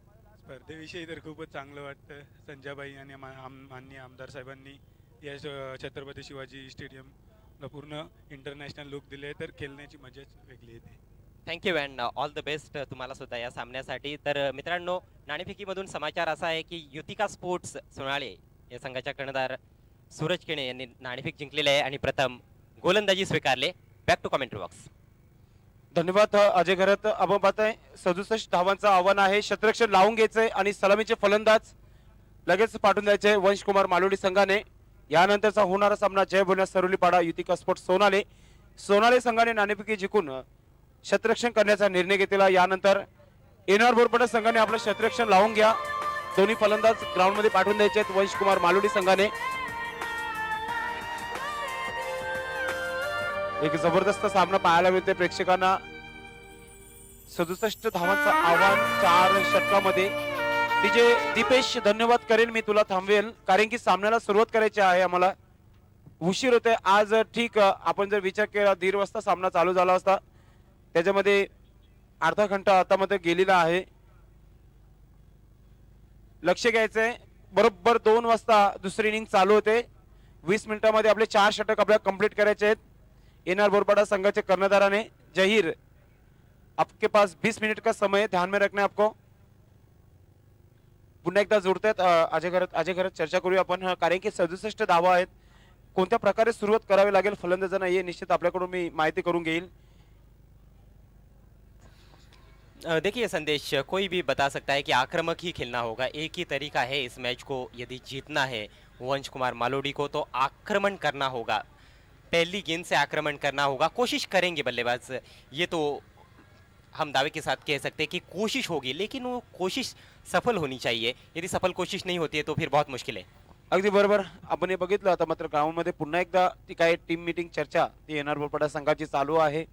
स्पर्धेविषयी तर खूपच चांगलं वाटतं. संजयबाई आणि माननीय आमदार साहेबांनी या छत्रपती शिवाजी स्टेडियमला पूर्ण इंटरनॅशनल लुक दिले, तर खेळण्याची मजाच वेगळी येते. Thank you and all the best तुम्हाला सुद्धा या सामन्यासाठी. तर मित्रांनो, नाणेफेकीमधून समाचार असा आहे की युतिका स्पोर्ट्स सोनाळे या संघाच्या कर्णधार सूरज केणे यांनी नाणेफेक जिंकलेले आहे आणि प्रथम गोलंदाजी स्वीकारले. Back to commentary box. धन्यवाद अजय घरत. आपण पाहताय 67 धावांचं आव्हान आहे, क्षेत्ररक्षण लावून घ्यायचंय आणि सलामीचे फलंदाज लगेच पाठवून द्यायचे वंशकुमार मालोडी संघाने. यानंतरचा होणारा सामना जय बोलण्या सरुलीपाडा युतिका स्पोर्ट्स सोनाले संघाने नाणेफेकी जिंकून क्षेत्ररक्षण करण्याचा निर्णय घेतलेला. यानंतर एनआर बोरपाडा संघाने आपलं क्षेत्ररक्षण लावून घ्या, दोन्ही फलंदाज ग्राउंड मध्ये पाठवून द्यायचे आहेत वंशकुमार मालोडी संघाने. एक जबरदस्त सामना पाहायला मिळते प्रेक्षकांना. 67 धावांचं आव्हान 4 षटकामध्ये. दीपेश धन्यवाद करेल, मी तुला थांबवेल कारण की सामन्याला सुरुवात करायची आहे, आम्हाला उशीर होते आज. ठीक, आपण जर विचार केला 1:30 वाजता सामना चालू झाला असता, त्याच्यामध्ये अर्धा घंटा आतामध्ये गेलेला आहे. लक्ष घ्यायचंय, बरोबर 2 वाजता दुसरी इनिंग चालू होते. 20 मिनिटांमध्ये आपले 4 षटक आपल्याला कंप्लीट करायचे आहेत. एनआर बोरपाड़ा संघाचे कर्णधाराने जहीर, आपके पास 20 मिनट का समय है, ध्यान में रखना है आपको. पुन्हा एकदा जोडतायत अजय घरत चर्चा करूया आपण, कारण की 67 धावा आहेत. कोणत्या प्रकारे सुरुवात करावी लागेल फलंदाजांना हे निश्चित आपल्याकडून मी माहिती करून घेईल. देखिए संदेश, कोई भी बता सकता है कि आक्रामक ही खेलना होगा, एक ही तरीका है इस मैच को यदि जीतना है वंश कुमार मालोडी को, तो आक्रमण करना होगा, पहली गेंद से आक्रमण करना होगा. कोशिश करेंगे बल्लेबाज, ये तो हम दावे के साथ कह सकते हैं कि कोशिश होगी, लेकिन वो कोशिश सफल होनी चाहिए. यदि सफल कोशिश नहीं होती है तो फिर बहुत मुश्किल है. अगदी बरोबर आपण हे बघितलं. आता मात्र ग्राउंड मध्ये पुन्हा एकदा ती काय टीम मीटिंग चर्चा ती एनआर बोरपाडा संघाची चालू आहे.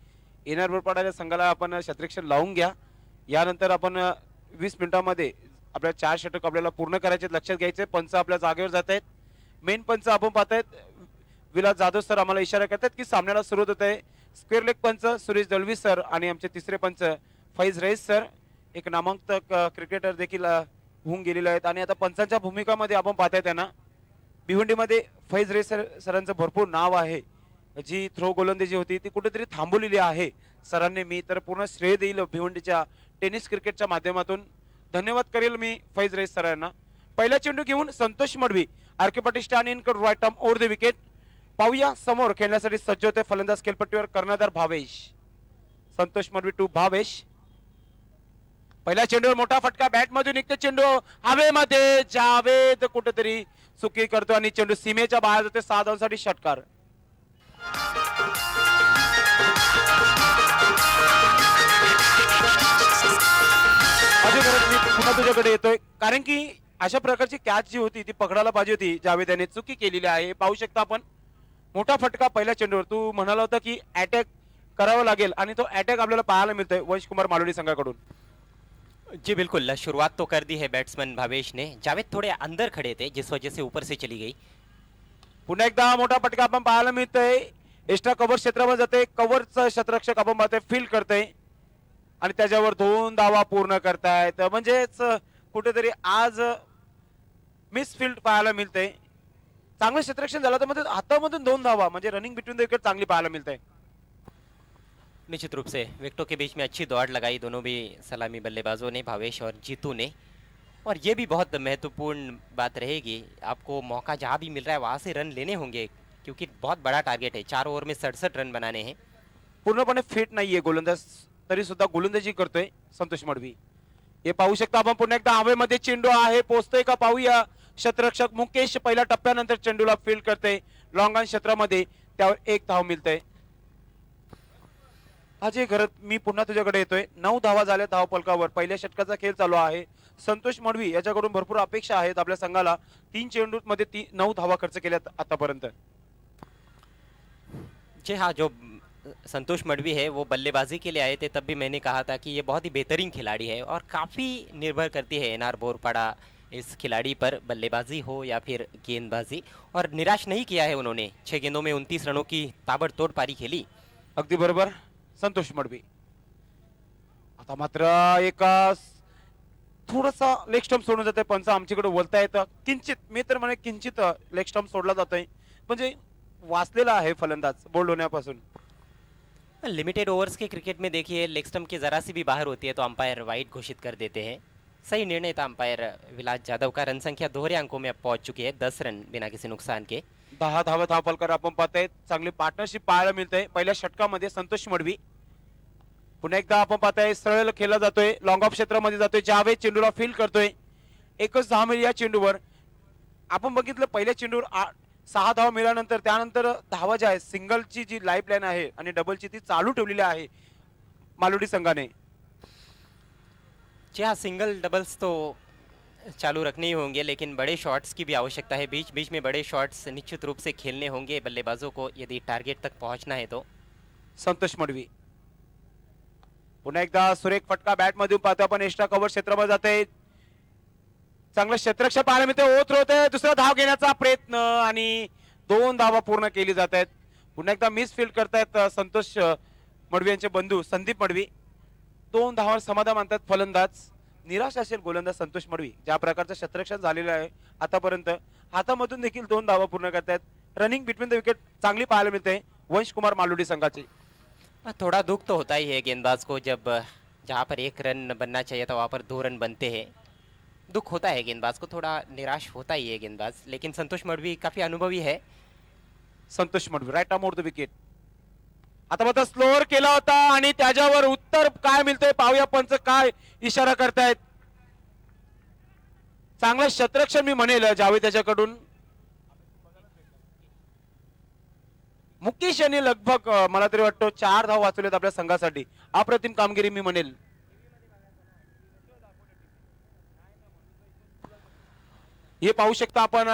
एनआर बोरपाडा संघाला आपण क्षेत्ररक्षण लावून घ्या. यानंतर आपण 20 मिनिटांमध्ये आपल्या 4 षटक आपल्याला पूर्ण करायचे, लक्षात घ्यायचे. पंच आपल्या जागेवर जात आहेत. मेन पंच आपण पाहतायत विलास जाधव सर आम्हाला इशारा करतात की सामन्याला सुरुवात होत आहे. स्क्वेअर लेग पंच सुरेश दळवी सर आणि आमचे तिसरे पंच फैज रईस सर, एक नामांकित क्रिकेटर देखील होऊन गेलेले आहेत. आणि आता पंचांच्या भूमिकामध्ये आपण पाहताय त्यांना भिवंडीमध्ये फैज रईस सरांचं भरपूर नाव आहे. जी थ्रो गोलंदाजी होती ती कुठेतरी थांबवलेली आहे सरांनी. मी तर पूर्ण श्रेय देईल भिवंडीच्या टेनिस क्रिकेटच्या माध्यमातून. धन्यवाद करेल मी फैज रईस सरांना. पहिला चेंडू घेऊन संतोष मडवी आर्केपटी स्टॅन इन कर right arm over the wicket. पाहूया समोर खेळण्यासाठी सज्ज होते फलंदाज खेळपट्टीवर कर्णधार भावेश. संतोष मडवी टू भावेश. पहिल्या चेंडूवर मोठा फटका, बॅट मधून निघते चेंडू हवेमध्ये, जावेद कुठेतरी चुकी करतो आणि चेंडू सीमेच्या बाहेर जाते. 6 धावांसाठी षटकार. पुन्हा तुझ्याकडे येतोय कारण की अशा प्रकारची कॅच जी होती ती पकडायला पाहिजे होती. जावेद याने चुकी केलेली आहे. पाहू शकता आपण मोठा फटका पहिल्या चेंडूवर. तू म्हणाला होता की अटॅक करावा लागेल आणि तो अटॅक आपल्याला पाहायला मिळतोय वंश कुमार मालोडी संघाकडून. जी बिल्कुल, शुरुआत तो कर दी है बैट्समैन भावेश ने. जावेद थोड़े अंदर खड़े थे जिस वजह से ऊपर से चली गई. पुन्हा एकदा मोठा फटका आपण पाहायला मिळतोय. एक्स्ट्रा कव्हर क्षेत्रामध्ये जाते, कव्हरचं क्षेत्ररक्षक आपण पाहतोय फील्ड करतोय आणि त्याच्यावर 2 धावा पूर्ण करतायत. म्हणजेच कुठेतरी आज मिसफील्ड पाहायला मिळते. चांगलं क्षेत्ररक्षण झालं तर मध्ये हातामधून 2 धावा म्हणजे रनिंग बिटवीन द विकेट चांगली पाहायला मिळते. निश्चित रूप से विकेटों के बीच में अच्छी दौड़ लगाई दोनों भी सलामी बल्लेबाजों ने, भावेश और जीतू ने. और ये भी बहुत महत्वपूर्ण बात रहेगी, आपको मौका जहाँ भी मिल रहा है वहाँ से रन लेने होंगे क्योंकि बहुत बड़ा टारगेट है. 4 ओवर में 67 रन बनाने हैं. पूर्णपणे फिट नाहीये गोलंदाज, तरी सुद्धा गोलंदाजी करतोय संतोष मडवी. हे पाहू शकता आपण. पुन्हा एकदा हवेमध्ये चेंडू आहे, पोहोचतोय का पाहूया. क्षेत्ररक्षक मुकेश पहिल्या टप्प्यानंतर चेंडूला फील्ड करते लॉंग ऑन क्षेत्रामध्ये, त्यावर 1 धाव मिळते. अजय घरत, मी पुन्हा तुझ्याकडे येतोय. 9 धावा झाल्या धाव फलकावर. पहिल्या षटकाचा खेळ चालू आहे. संतोष मडवी याच्याकडून भरपूर अपेक्षा आहेत आपल्या संघाला. 3 चेंडूमध्ये 9 धावा खर्च केल्यात आतापर्यंत. जी हाँ, जो संतोष मडवी है वो बल्लेबाजी के लिए आए थे, तब भी मैंने कहा था कि ये बहुत ही बेहतरीन खिलाड़ी है और काफ़ी निर्भर करती है एनआर बोरपाड़ा इस खिलाड़ी पर, बल्लेबाजी हो या फिर गेंदबाजी. और निराश नहीं किया है उन्होंने. 6 गेंदों में 29 रनों की ताबड़तोड़ पारी खेली. अगदी बरोबर संतोष मडवी. आता मात्र एक थोडासा लेग स्टंप सोडून जाते. पंच आमच्याकडे बोलता येतं किंचित, मी तर म्हणे किंचित लेग स्टंप सोडला जातोय. म्हणजे वाचलेला आहे फलंदाज बोल्ड होण्यापासून. लिमिटेड ओवर्स के क्रिकेट में देखिए लेग स्टंप की ज़रा सी भी बाहर होती है तो अंपायर वाइड घोषित कर देते हैं. सही निर्णय था अंपायर विलास जाधव का. रन संख्या दोहरे अंकों में अब पहुंच चुकी है, 10 रन बिना किसी नुकसान के. 10 धावा धाव फलकर आपण पाहताय. चांगली पार्टनरशिप पाहायला मिळते पहिल्या षटकामध्ये संतोष मडवी. पुन्हा एकदा आपण पाहताय सरळ खेळला जातोय, लॉंग ऑफ क्षेत्रामध्ये जातोय. जावेद चेंडूला फील्ड करतोय. एकच धाव मिळाली या चेंडूवर. आपण बघितलं पहिल्या चेंडूवर 6 धावा मिळाल्यानंतर त्यानंतर धावा ज्या आहे सिंगलची जी लाईफ लाईन आहे आणि डबलची ती चालू ठेवलेली आहे मालोडी संघाने. जी हाँ, सिंगल डबल्स तो चालू रखने ही होंगे लेकिन बड़े शॉट्स की भी आवश्यकता है. बीच बीच में बड़े शॉट्स निश्चित रूप से खेलने होंगे बल्लेबाजों को यदि टारगेट तक पहुंचना है तो. संतोष मडवी पुन्हा एकदा सुरेख फटका बॅट मधून पाहतो आपण. एक्स्ट्रा कव्हर क्षेत्रामध्ये जाते. चांगलं क्षेत्ररक्षण पाहायला मिळते. ओत होते दुसरा धाव घेण्याचा प्रयत्न आणि 2 धावा पूर्ण केली जात आहेत. पुन्हा एकदा मिस फील्ड करतायत संतोष मडवी यांचे बंधू संदीप मडवी. 2 धावांवर समाधान मानतात फलंदाज. निराश असेल गोलंदाज संतोष मडवी. ज्या प्रकारचं क्षेत्ररक्षण झालेलं आहे आतापर्यंत, हातामधून देखील 2 धावा पूर्ण करतायत. रनिंग बिटवीन द विकेट चांगली पाहायला मिळते वंश कुमार मालोडी संघाची. थोड़ा दुख तो होता ही है गेंदबाज को जब जहाँ पर 1 रन बनना चाहिए था वहाँ पर 2 रन बनते हैं. दुख होता है गेंदबाज को, थोड़ा निराश होता ही है गेंदबाज. लेकिन संतोष मडवी काफ़ी अनुभवी है. Santosh Madvi right arm over the wicket. आता मात्र स्लोअर केला होता आणि त्याच्यावर उत्तर काय मिळतंय पाहूया. पंच काय इशारा करतायत. चांगलं क्षेत्ररक्षण मी म्हणेल जावेद त्याच्याकडून. मुकेश यांनी लगभग मला तरी वाटतं 4 धाव वाचवलेत आपल्या संघासाठी. अप्रतिम कामगिरी मी म्हणेल. हे पाहू शकता आपण.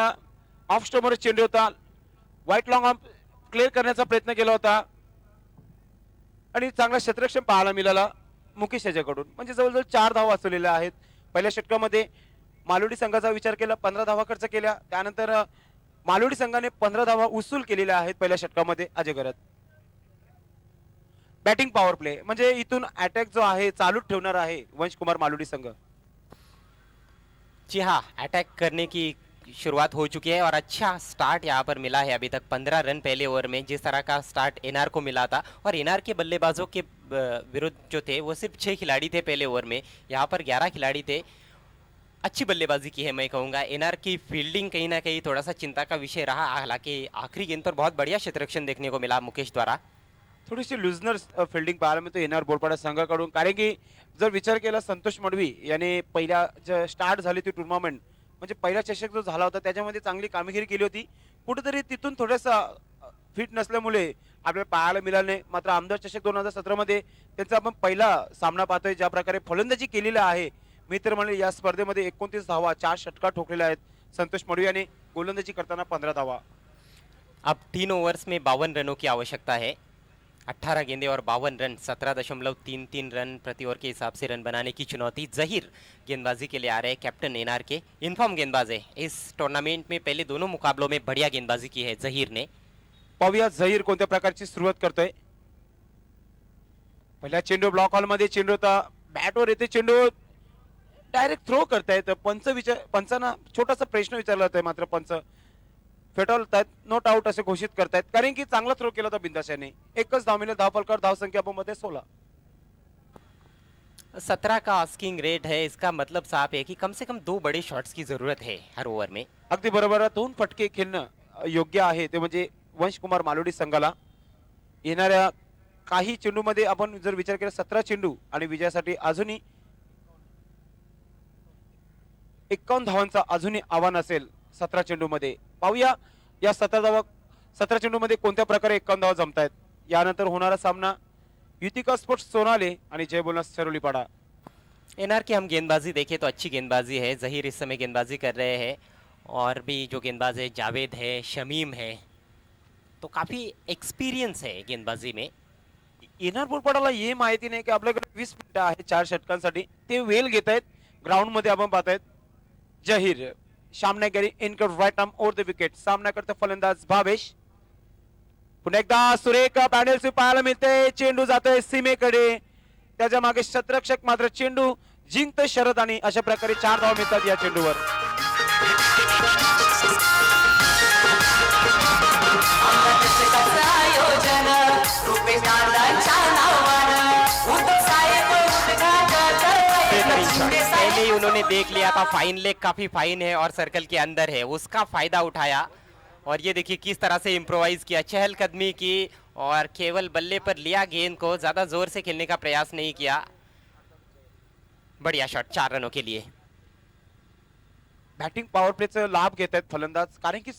ऑफ स्टोमर चेंडू होता, व्हाईट लॉंग ऑन क्लिअर करण्याचा प्रयत्न केला होता आणि चांगला क्षेत्ररक्षण पाहायला मिळाला मुकेश याच्याकडून. म्हणजे जवळजवळ 4 धावा वाचवलेल्या आहेत पहिल्या षटकामध्ये. मालोडी संघाचा विचार केला 15 धावा खर्च केल्या. त्यानंतर मालोडी संघाने 15 धावा उसूल केलेल्या आहेत पहिल्या षटकामध्ये. अजय घरत बॅटिंग पॉवर प्ले म्हणजे इथून अटॅक जो आहे चालूच ठेवणार आहे वंश कुमार मालोडी संघ. जी हाँ, अटैक करने की शुरुआत हो चुकी है और अच्छा स्टार्ट यहाँ पर मिला है. अभी तक 15 रन पहले ओवर में, जिस तरह का स्टार्ट एनआर को मिला था. और एनआर के बल्लेबाजों के विरुद्ध जो थे वो सिर्फ 6 खिलाड़ी थे पहले ओवर में. यहाँ पर 11 खिलाड़ी थे. अच्छी बल्लेबाजी की है मैं कहूँगा. एनआर की फील्डिंग कहीं ना कहीं थोड़ा सा चिंता का विषय रहा. हालांकि आखिरी गेंद पर बहुत बढ़िया क्षेत्ररक्षण देखने को मिला मुकेश द्वारा. थोडीशी लुजनर फिल्डिंग पाहायला मिळतो एनआर बोरपाडा संघाकडून. कारण की जर विचार केला संतोष मडवी याने पहिल्या जे स्टार्ट झाली ती टुर्नामेंट म्हणजे पहिला चषक जो झाला होता त्याच्यामध्ये चांगली कामगिरी केली होती. कुठेतरी तिथून थोडासा फिट नसल्यामुळे आपल्याला पाहायला मिळालं नाही. मात्र आमदार चषक 2017 मध्ये त्यांचा आपण पहिला सामना पाहतोय. ज्या प्रकारे फलंदाजी केलेला आहे मी तर म्हणेल या स्पर्धेमध्ये 29 धावा 4 षटका ठोकलेल्या आहेत संतोष मडवी याने. गोलंदाजी करताना 15 धावा. अब 3 ओवर्स में 52 रनों की आवश्यकता है. 18 गेंदे और 52 रन, 17.33 रन प्रति ओवर के हिसाब से रन बनाने की चुनौती। जहीर गेंदबाजी के लिए आ रहे हैं, कैप्टन एनआर के इनफॉर्म गेंदबाज है। इस टूर्नामेंट में पहले दोनों मुकाबलों में बढ़िया गेंदबाजी की है जहीर ने। पाहूया जहीर कोणत्या प्रकारची सुरुवात करतोय. पहिला चेंडू ब्लॉक हॉल मध्ये चेंडू होता, बॅटवर येते चेंडू, डायरेक्ट थ्रो करतायत. पंचांना छोटासा प्रश्न विचारला जातोय, मात्र पंच फेटाळतायत, नॉट आउट असे घोषित करतायत, कारण की चांगला थ्रो केला होता बिंदास याने. एकच धाव मिळाली, धाव फलकावर धाव संख्या मध्ये 16. 17 का आस्किंग रेट है, इसका मतलब साफ है कि कम से कम 2 बड़े शॉट्स की जरूरत है हर ओवर में। अगदी बरोबर, 2 फटके खेळणं योग्य आहे. ते म्हणजे वंशकुमार मालोडी संघाला येणाऱ्या काही चेंडूमध्ये आपण जर विचार केला 17 चेंडू आणि विजयासाठी अजूनही 51 धावांचा अजूनही आव्हान असेल 17 चेंडूमध्ये. पाहूया या 17 चेंडूमध्ये कोणत्या प्रकारे 51 धावा जमतायत. यानंतर होणारा सामना युतिका स्पोर्ट्स सोनाले आणि जय बोलनास सरोलीपाड़ा. एनआर की हम गेंदबाजी देखें तो अच्छी गेंदबाजी है। जहीर इस समय गेंदबाजी कर रहे हैं और भी जो गेंदबाज है जावेद है, शमीम है, तो काफ़ी एक्सपीरियंस है गेंदबाजी में। येणार बोलपाडाला हे माहिती नाही की आपल्याकडे 20 मिनिटं आहे 4 षटकांसाठी. ते वेल घेत आहेत. ग्राउंड मध्ये आपण पाहतायत जहीर सामना करी इनकट right arm over the wicket. सामना करता फलंदाज भावेश. पुन्हा एकदा सुरेख पॅनल स्वीप पाहायला मिळते. चेंडू जातोय सीमेकडे, त्याच्या मागे शतरक्षक मात्र चेंडू जिंकतोय शरद, आणि अशा प्रकारे 4 धावा मिळतात या चेंडूवर. पहले ही उन्होंने देख लिया था फाइन लेग काफी फाइन है और सर्कल के अंदर है, उसका फायदा उठाया और ये देखिए किस तरह से इम्प्रोवाइज किया, चहलकदमी की और केवल बल्ले पर लिया गेंद को, ज्यादा जोर से खेलने का प्रयास नहीं किया। बढ़िया शॉट 4 रनों के लिए। बॅटिंग पॉवर प्लेचा लाभ घेत आहेत फलंदाज, कारण की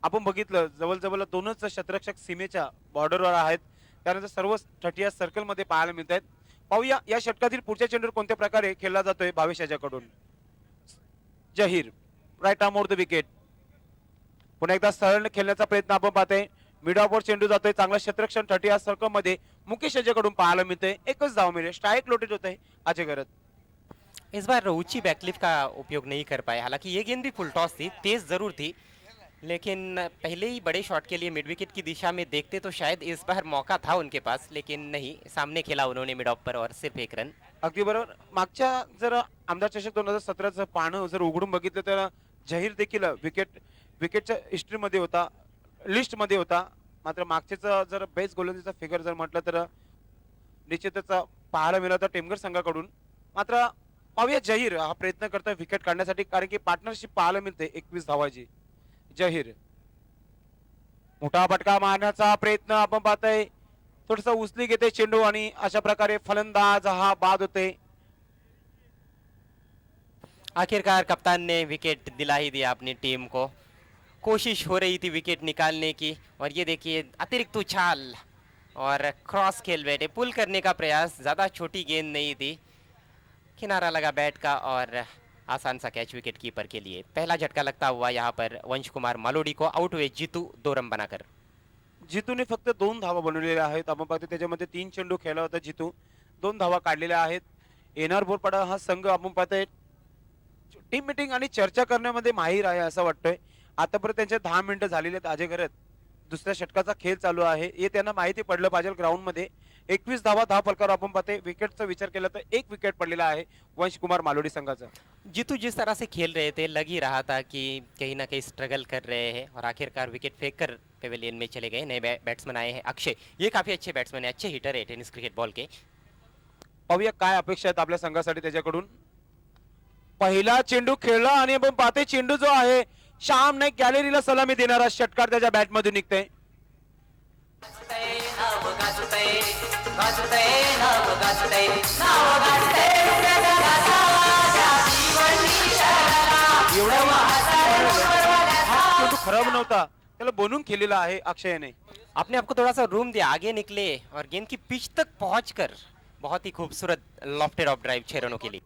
आपण बघितलं जवळजवळ 2च क्षेत्ररक्षक सीमेच्या बॉर्डरवर आहेत. त्यानंतर सर्व तटीय सर्कल मध्ये पाहायला मिळत आहेत. पाहूया या षटकातील पुढच्या चेंडूवर कोणत्या प्रकारे खेळला जातोय भावेश याच्याकडून. Zaheer right arm over the wicket. पुन्हा एकदा सरळ खेळण्याचा प्रयत्न आपण पाहतोय. मिड ऑफ वर चेंडू जातोय, चांगला क्षेत्ररक्षण तटीय सर्कल मध्ये मुकेश याच्याकडून पाहायला मिळतंय. एकच धाव मिळेल, स्ट्राइक लोटेट होत आहे अजय गरज. इस बार ऊंची बैकलिफ का उपयोग नहीं कर पाए, हालांकि ये गेंद भी फुल टॉस थी, तेज जरूर थी, लेकिन पहले ही बड़े शॉट के लिए मिड विकेट की दिशा में देखते तो शायद इस बार मौका था उनके पास, लेकिन नहीं, सामने खेला उन्होंने मिड ऑफ पर और सिर्फ 1 रन। अगदी बरोबर. मागच्या जर आमदार चषक 2017चं पानं जर उघडून बघितलं तर जहीर देखील विकेटच्या हिस्ट्रीमध्ये होता, लिस्ट मध्ये होता. मात्र मागच्याच जर बेस्ट गोलंदाजीचा फिगर जर म्हटलं तर निश्चितच पाहायला मिळाला टेमघर संघाकडून. मात्र पाहूया जहीर हा प्रयत्न करतोय विकेट काढण्यासाठी, कारण की पार्टनरशिप पाहायला मिळते 21 धावाची. जहीर मोठा फटका मारण्याचा प्रयत्न आपण पाहतोय, थोडसा उचली घेते चेंडू आणि अशा प्रकारे फलंदाज हा बाद होते. आखिरकार कप्तान ने विकेट दिला ही दिया अपनी टीम को। कोशिश हो रही थी विकेट निकालने की और ये देखिए अतिरिक्त उछाल और क्रॉस खेल बैठे, पुल करने का प्रयास, ज़्यादा छोटी गेंद नहीं थी, किनारा लगा बैट का और आसान सा कैच विकेट कीपर के लिए। पहला झटका लगता हुआ यहाँ पर वंश कुमार मालोडी को, आउट हुए जीतू 2 रन बनाकर। जितूने फक्त 2 धावा बनवलेल्या आहेत. आपण पाहतो त्याच्यामध्ये 3 चेंडू खेळला होता जितू, 2 धावा काढलेल्या आहेत. एनआर बोरपाडा हा संघ आपण पाहतोय टीम मीटिंग आणि चर्चा करण्यामध्ये माहीर आहे असं वाटतंय. आतापर्यंत त्यांचे 10 मिनिटं झालेले आहेत. अजय घरत दुसऱ्या षटकाचा खेळ चालू आहे, हे त्यांना माहिती पडलं पाहिजे. ग्राउंड मध्ये 21 धावा, 10 फलकावर आपण पाहते. विकेटचा विचार केला तर 1 विकेट पडलेला आहे वंश कुमार मालोडी संघाचा. जीतू जिस तरह से खेल रहे थे लग ही रहा था कि कहीं ना कहीं स्ट्रगल कर रहे हैं और आखिरकार विकेट फेंक कर पेवेलियन में चले गए। नए बैट्समैन आए हैं अक्षय, ये काफी अच्छे बैट्समैन है, अच्छे हिटर है टेनिस क्रिकेट बॉल के। पाहूया काय अपेक्षा आहेत आपल्या संघासाठी त्याच्याकडून. पहिला चेंडू खेळला आणि आपण पाहते चेंडू जो आहे श्याम नाईक गॅलरीला सलामी देणारा षटकार त्याच्या बॅट मधून निघते. चेंडू खराब नव्हता, त्याला बनवून खेळलेला आहे अक्षयने. आपने आपको थोड़ा सा रूम दिया, आगे निकले और गेंद की पिच तक पहुंचकर बहुत ही खूबसूरत लॉफ्टेड ऑफ ड्राइव 6 रनों के लिए।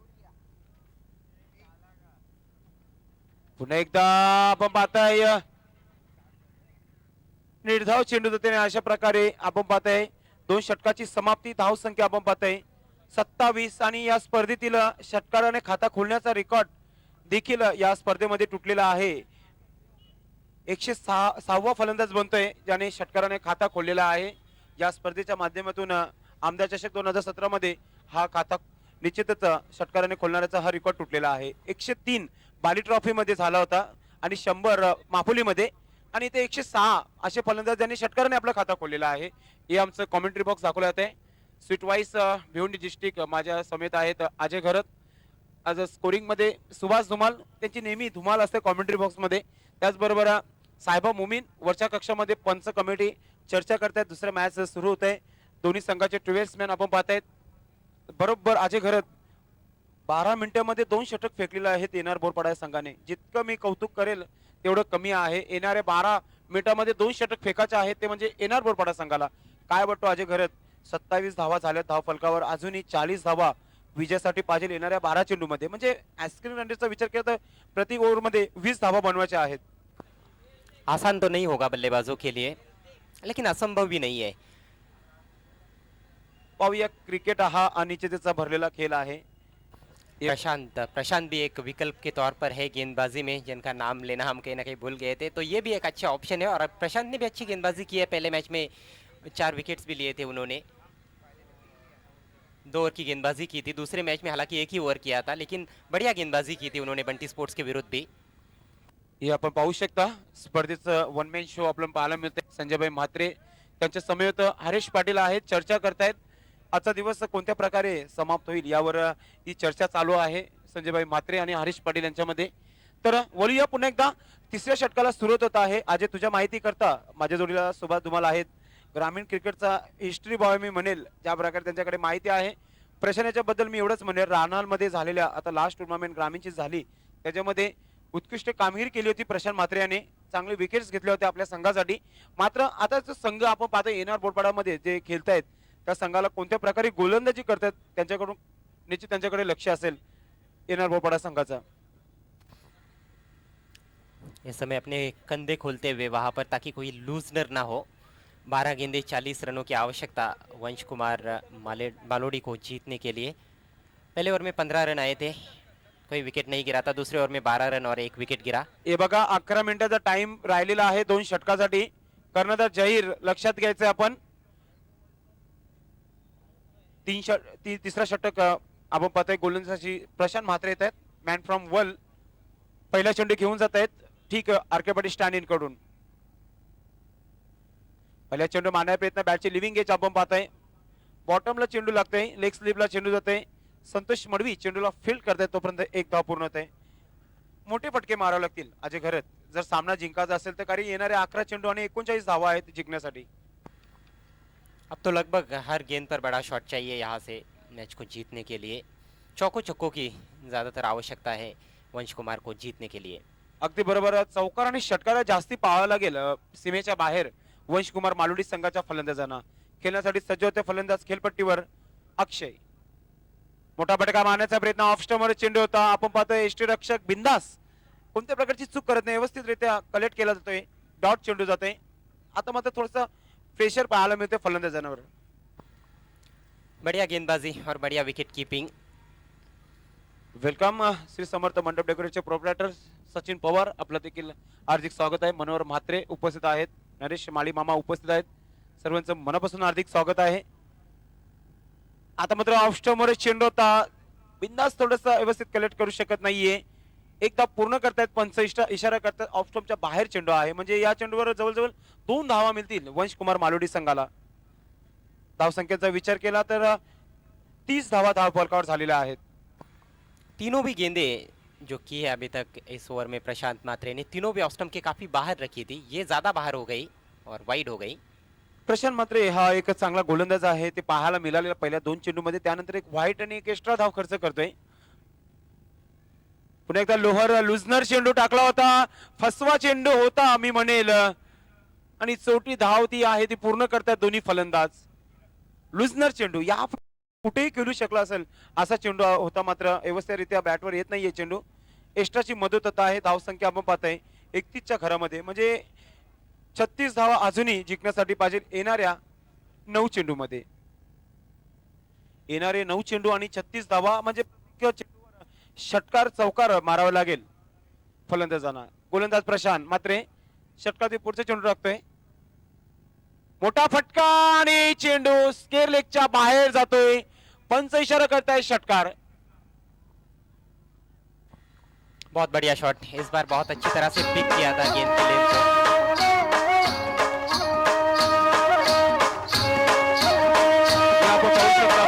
पुन्हा एकदा आपण पाहताय निर्धाव चेंडू त्याने अशा प्रकारे आपण पाहताय 2 षटकाची समाप्ती. धाव संख्या आपण पाहतोय 27 आणि या स्पर्धेतील षटकाराने खाता खोलण्याचा रेकॉर्ड देखील या स्पर्धेमध्ये तुटलेला आहे. 106वा फलंदाज बनतोय ज्याने षटकाराने खाता खोललेला आहे. या स्पर्धेच्या माध्यमातून आमदार चषक 2017 मध्ये हा खाता निश्चितच षटकाराने खोलणाऱ्याचा हा रेकॉर्ड तुटलेला आहे. 103 बाली ट्रॉफी मध्ये झाला होता आणि 100 माफुलीमध्ये आणि ते 106 असे फलंदाज ज्यांनी षटकाराने आपला खाता खोललेला आहे. हे आमचं कॉमेंट्री बॉक्स दाखवलं जात आहे. स्वीट वाईस भिवंडी डिस्ट्रिक्ट माझ्या समेत आहेत अजय घरत. आज स्कोरिंग मध्ये सुभाष धुमाल, त्यांची नेहमी धुमाल असते कॉमेंट्री बॉक्स मध्ये. त्याचबरोबर साहेबा मुमीन वरच्या कक्षामध्ये पंच कमिटी चर्चा करतायत. दुसरं मॅच सुरू होत आहे. दोन्ही संघाचे ट्वेल्समॅन आपण पाहतायत. बरोबर अजय घरत 12 मिनिटांमध्ये 2 षटक फेकलेले आहेत एनआर बोरपाडा या संघाने. जितकं मी कौतुक करेल तेवढं कमी आहे. येणाऱ्या 12 मिनिटांमध्ये 2 षटक फेकायचे आहेत ते म्हणजे एनआर बोरपाडा संघाला. काय वाटतो अजय घरत? 27 धावा झाल्या धाव फलकावर, अजूनही 40 धावा विजयासाठी पाहिजे येणाऱ्या 12 चेंडूमध्ये. म्हणजे आईस्क्रीम रनचा विचार केला तर प्रति ओव्हर मध्ये 20 धावा बनवायच्या आहेत. आसान तो नहीं होगा बल्लेबाजों के लिए, लेकिन असंभव भी नहीं है. पाहूया, क्रिकेट हा अनिश्चिततेचा भरलेला खेळ आहे. प्रशांत भी एक विकल्प के तौर पर है गेंदबाजी में, जिनका नाम लेना हम कहीं ना कहीं भूल गए थे. तो ये भी एक अच्छा ऑप्शन है और प्रशांत ने भी अच्छी गेंदबाजी की है. पहले मैच में 4 विकेट्स भी लिए थे उन्होंने. 2 ओवर की गेंदबाजी की थी. दूसरे मैच में हालांकि 1 ही ओवर किया था, लेकिन बढ़िया गेंदबाजी की थी उन्होंने बंटी स्पोर्ट्स के विरुद्ध भी. हे आपण पाहू शकता. स्पर्धेचं वन मॅन शो आपल्याला पाहायला मिळते. संजयभाई म्हात्रे त्यांच्या समवेत हरीश पाटील आहेत, चर्चा करतायत. आजचा दिवस कोणत्या प्रकारे समाप्त होईल यावर ही चर्चा चालू आहे संजयभाई म्हात्रे आणि हरीश पाटील यांच्यामध्ये. तर वळूया पुन्हा एकदा तिसऱ्या षटकाला सुरुवात होत आहे. आज तुझ्या माहिती करता माझ्या जोडीला सुभाष धुमाल आहेत. ग्रामीण क्रिकेटचा हिस्ट्री बॉय मी म्हणेल, ज्या प्रकारे त्यांच्याकडे माहिती आहे. प्रशांत याच्याबद्दल मी एवढंच म्हणेल, रानालमध्ये झालेल्या आता लास्ट टुर्नामेंट ग्रामीणची झाली त्याच्यामध्ये उत्कृष्ट कामगिरी केली होती प्रशांत म्हात्रे याने. चांगले विकेट्स घेतले होते आपल्या संघासाठी. मात्र आता जो संघ आपण पाहतो एनआर बोरपाडामध्ये जे खेळतायत त्या संघाला कोणत्या प्रकारे गोलंदाजी करतात त्यांच्याकडून निश्चित त्यांच्याकडे लक्ष असेल एनआर बोरपाडा संघाचा. इस समय अपने कंधे खोलते हुए वहां पर ताकि कोई लूजनर ना हो. 12 गेंदे 40 रनों की आवश्यकता वंश कुमार मालोडी को जीतने के लिए. पहले ओवर में 15 रन आए थे, कोई विकेट नहीं गिरा था. दूसरे ओवर में 12 रन और 1 विकेट गिरा. हे बघा 11 मिनिटाचा टाइम राहिलेला आहे 2 षटकासाठी. कर्णधार जहीर लक्षात घ्यायचं आपण. तिसरा षटक आपण पाहतोय गोलंदाजी प्रशांत म्हात्रे येत आहेत. मॅन फ्रॉम वल पहिला चेंडू घेऊन जात आहेत. ठीक आर्केपाटी स्टँड इन कडून पहिला चेंडू मारण्याचा प्रयत्न. बॅटची लिव्हिंग एज आपण पाहतोय. बॉटमला चेंडू लागतोय, लेग स्लिपला चेंडू जातोय. संतोष मडवी चेंडूला फील्ड करतायत. तोपर्यंत 1 धाव पूर्ण होत आहे. मोठे फटके मारावे लागतील अजय घरत जर सामना जिंकायचा असेल तर. कारण येणारे 11 चेंडू आणि 39 धावा आहेत जिंकण्यासाठी. अब तो लगभग हर गेंद पर बड़ा शॉट चाहिए यहाँ से मैच को जीतने के लिए. चौको छक्कों की ज़्यादातर आवश्यकता है वंश कुमार को जीतने के लिए. अगदी बरोबर. चौकार आणि षटकार जास्ती पाहावं लागेल सीमेच्या बाहेर वंश कुमार मालुडी संघाच्या फलंदाजांना. खेळण्यासाठी सज्ज होते फलंदाज खेळपट्टीवर अक्षय. मोठा फटका मारण्याचा प्रयत्न, ऑफ स्टंपवर चेंडू होता. आपण पाहतोय यष्टीरक्षक बिंदास कोणत्या प्रकारची चूक करत नाही, व्यवस्थितरित्या कलेक्ट केला जातोय. डॉट चेंडू जातोय. आता मात्र थोडंसं प्रेशर पाहायला मिळते फलंदाजांवर. बढ़िया गेंदबाजी और बढ़िया wicket keeping. Welcome Shri Samarth मंडप डेकोरेटचे प्रोप्रायटर सचिन पवार, आपलं देखील हार्दिक स्वागत आहे. मनोहर म्हात्रे उपस्थित आहेत, नरेश माळी मामा उपस्थित आहेत. सर्वांचं मनापासून हार्दिक स्वागत आहे. आता मात्र ऑफ स्टंपवर चेंडू होता. बिंदास थोडंसं व्यवस्थित कलेक्ट करू शकत नाहीये. एकदा पूर्ण करतायत पंच, इशारा करतात ऑफ स्टंपच्या बाहेर चेंडू आहे. म्हणजे या चेंडूवर जवळजवळ 2 धावा मिळतील वंश कुमार मालोडी संघाला. धावसंख्येचा विचार केला तर 30 धावा धाव फलकावर झालेल्या आहेत. तीनों भी गेंदे जो की है अभी तक इस ओवर में प्रशांत म्हात्रे ने, तीनों भी ऑफ स्टंप के काफी बाहर रखी थी. ये ज्यादा बाहर हो गई और वाइड हो गई. प्रशांत म्हात्रे हा एक चांगला गोलंदाज आहे. ते पाहायला मिळालेल्या पहिल्या 2 चेंडूमध्ये. त्यानंतर एक व्हाईट आणि एक एक्स्ट्रा धाव खर्च करतोय. पुन्हा एकदा लोहर लुझनर चेंडू टाकला होता. फसवा चेंडू होता मी म्हणेल. आणि चौथी धाव ती आहे ती पूर्ण करतात दोन्ही फलंदाज. लुझनर चेंडू या कुठेही खेळू शकला असेल असा चेंडू होता. मात्र व्यवस्थितरित्या बॅटवर येत नाहीये चेंडू. एक्स्ट्राची मदत होत आहे. धावसंख्या आपण पाहताय 31च्या घरामध्ये. म्हणजे 36 धावा अजूनही जिंकण्यासाठी पाहिजे येणाऱ्या 9 चेंडूमध्ये. येणारे 9 चेंडू आणि 36 धावा म्हणजे चेंडूवर षटकार चौकार मारावा लागेल फलंदाजांना. गोलंदाज प्रशांत मात्र षटकातील पुढचा चेंडू टाकतोय. मोठा फटका आणि चेंडू स्केअर लेगच्या बाहेर जातोय. पंच इशारा करताय षटकार. बहुत बढ़िया शॉट, इस बार बहुत अच्छी तरह से पिक किया था गेंद की लेंथ को। आपण पाहू शकता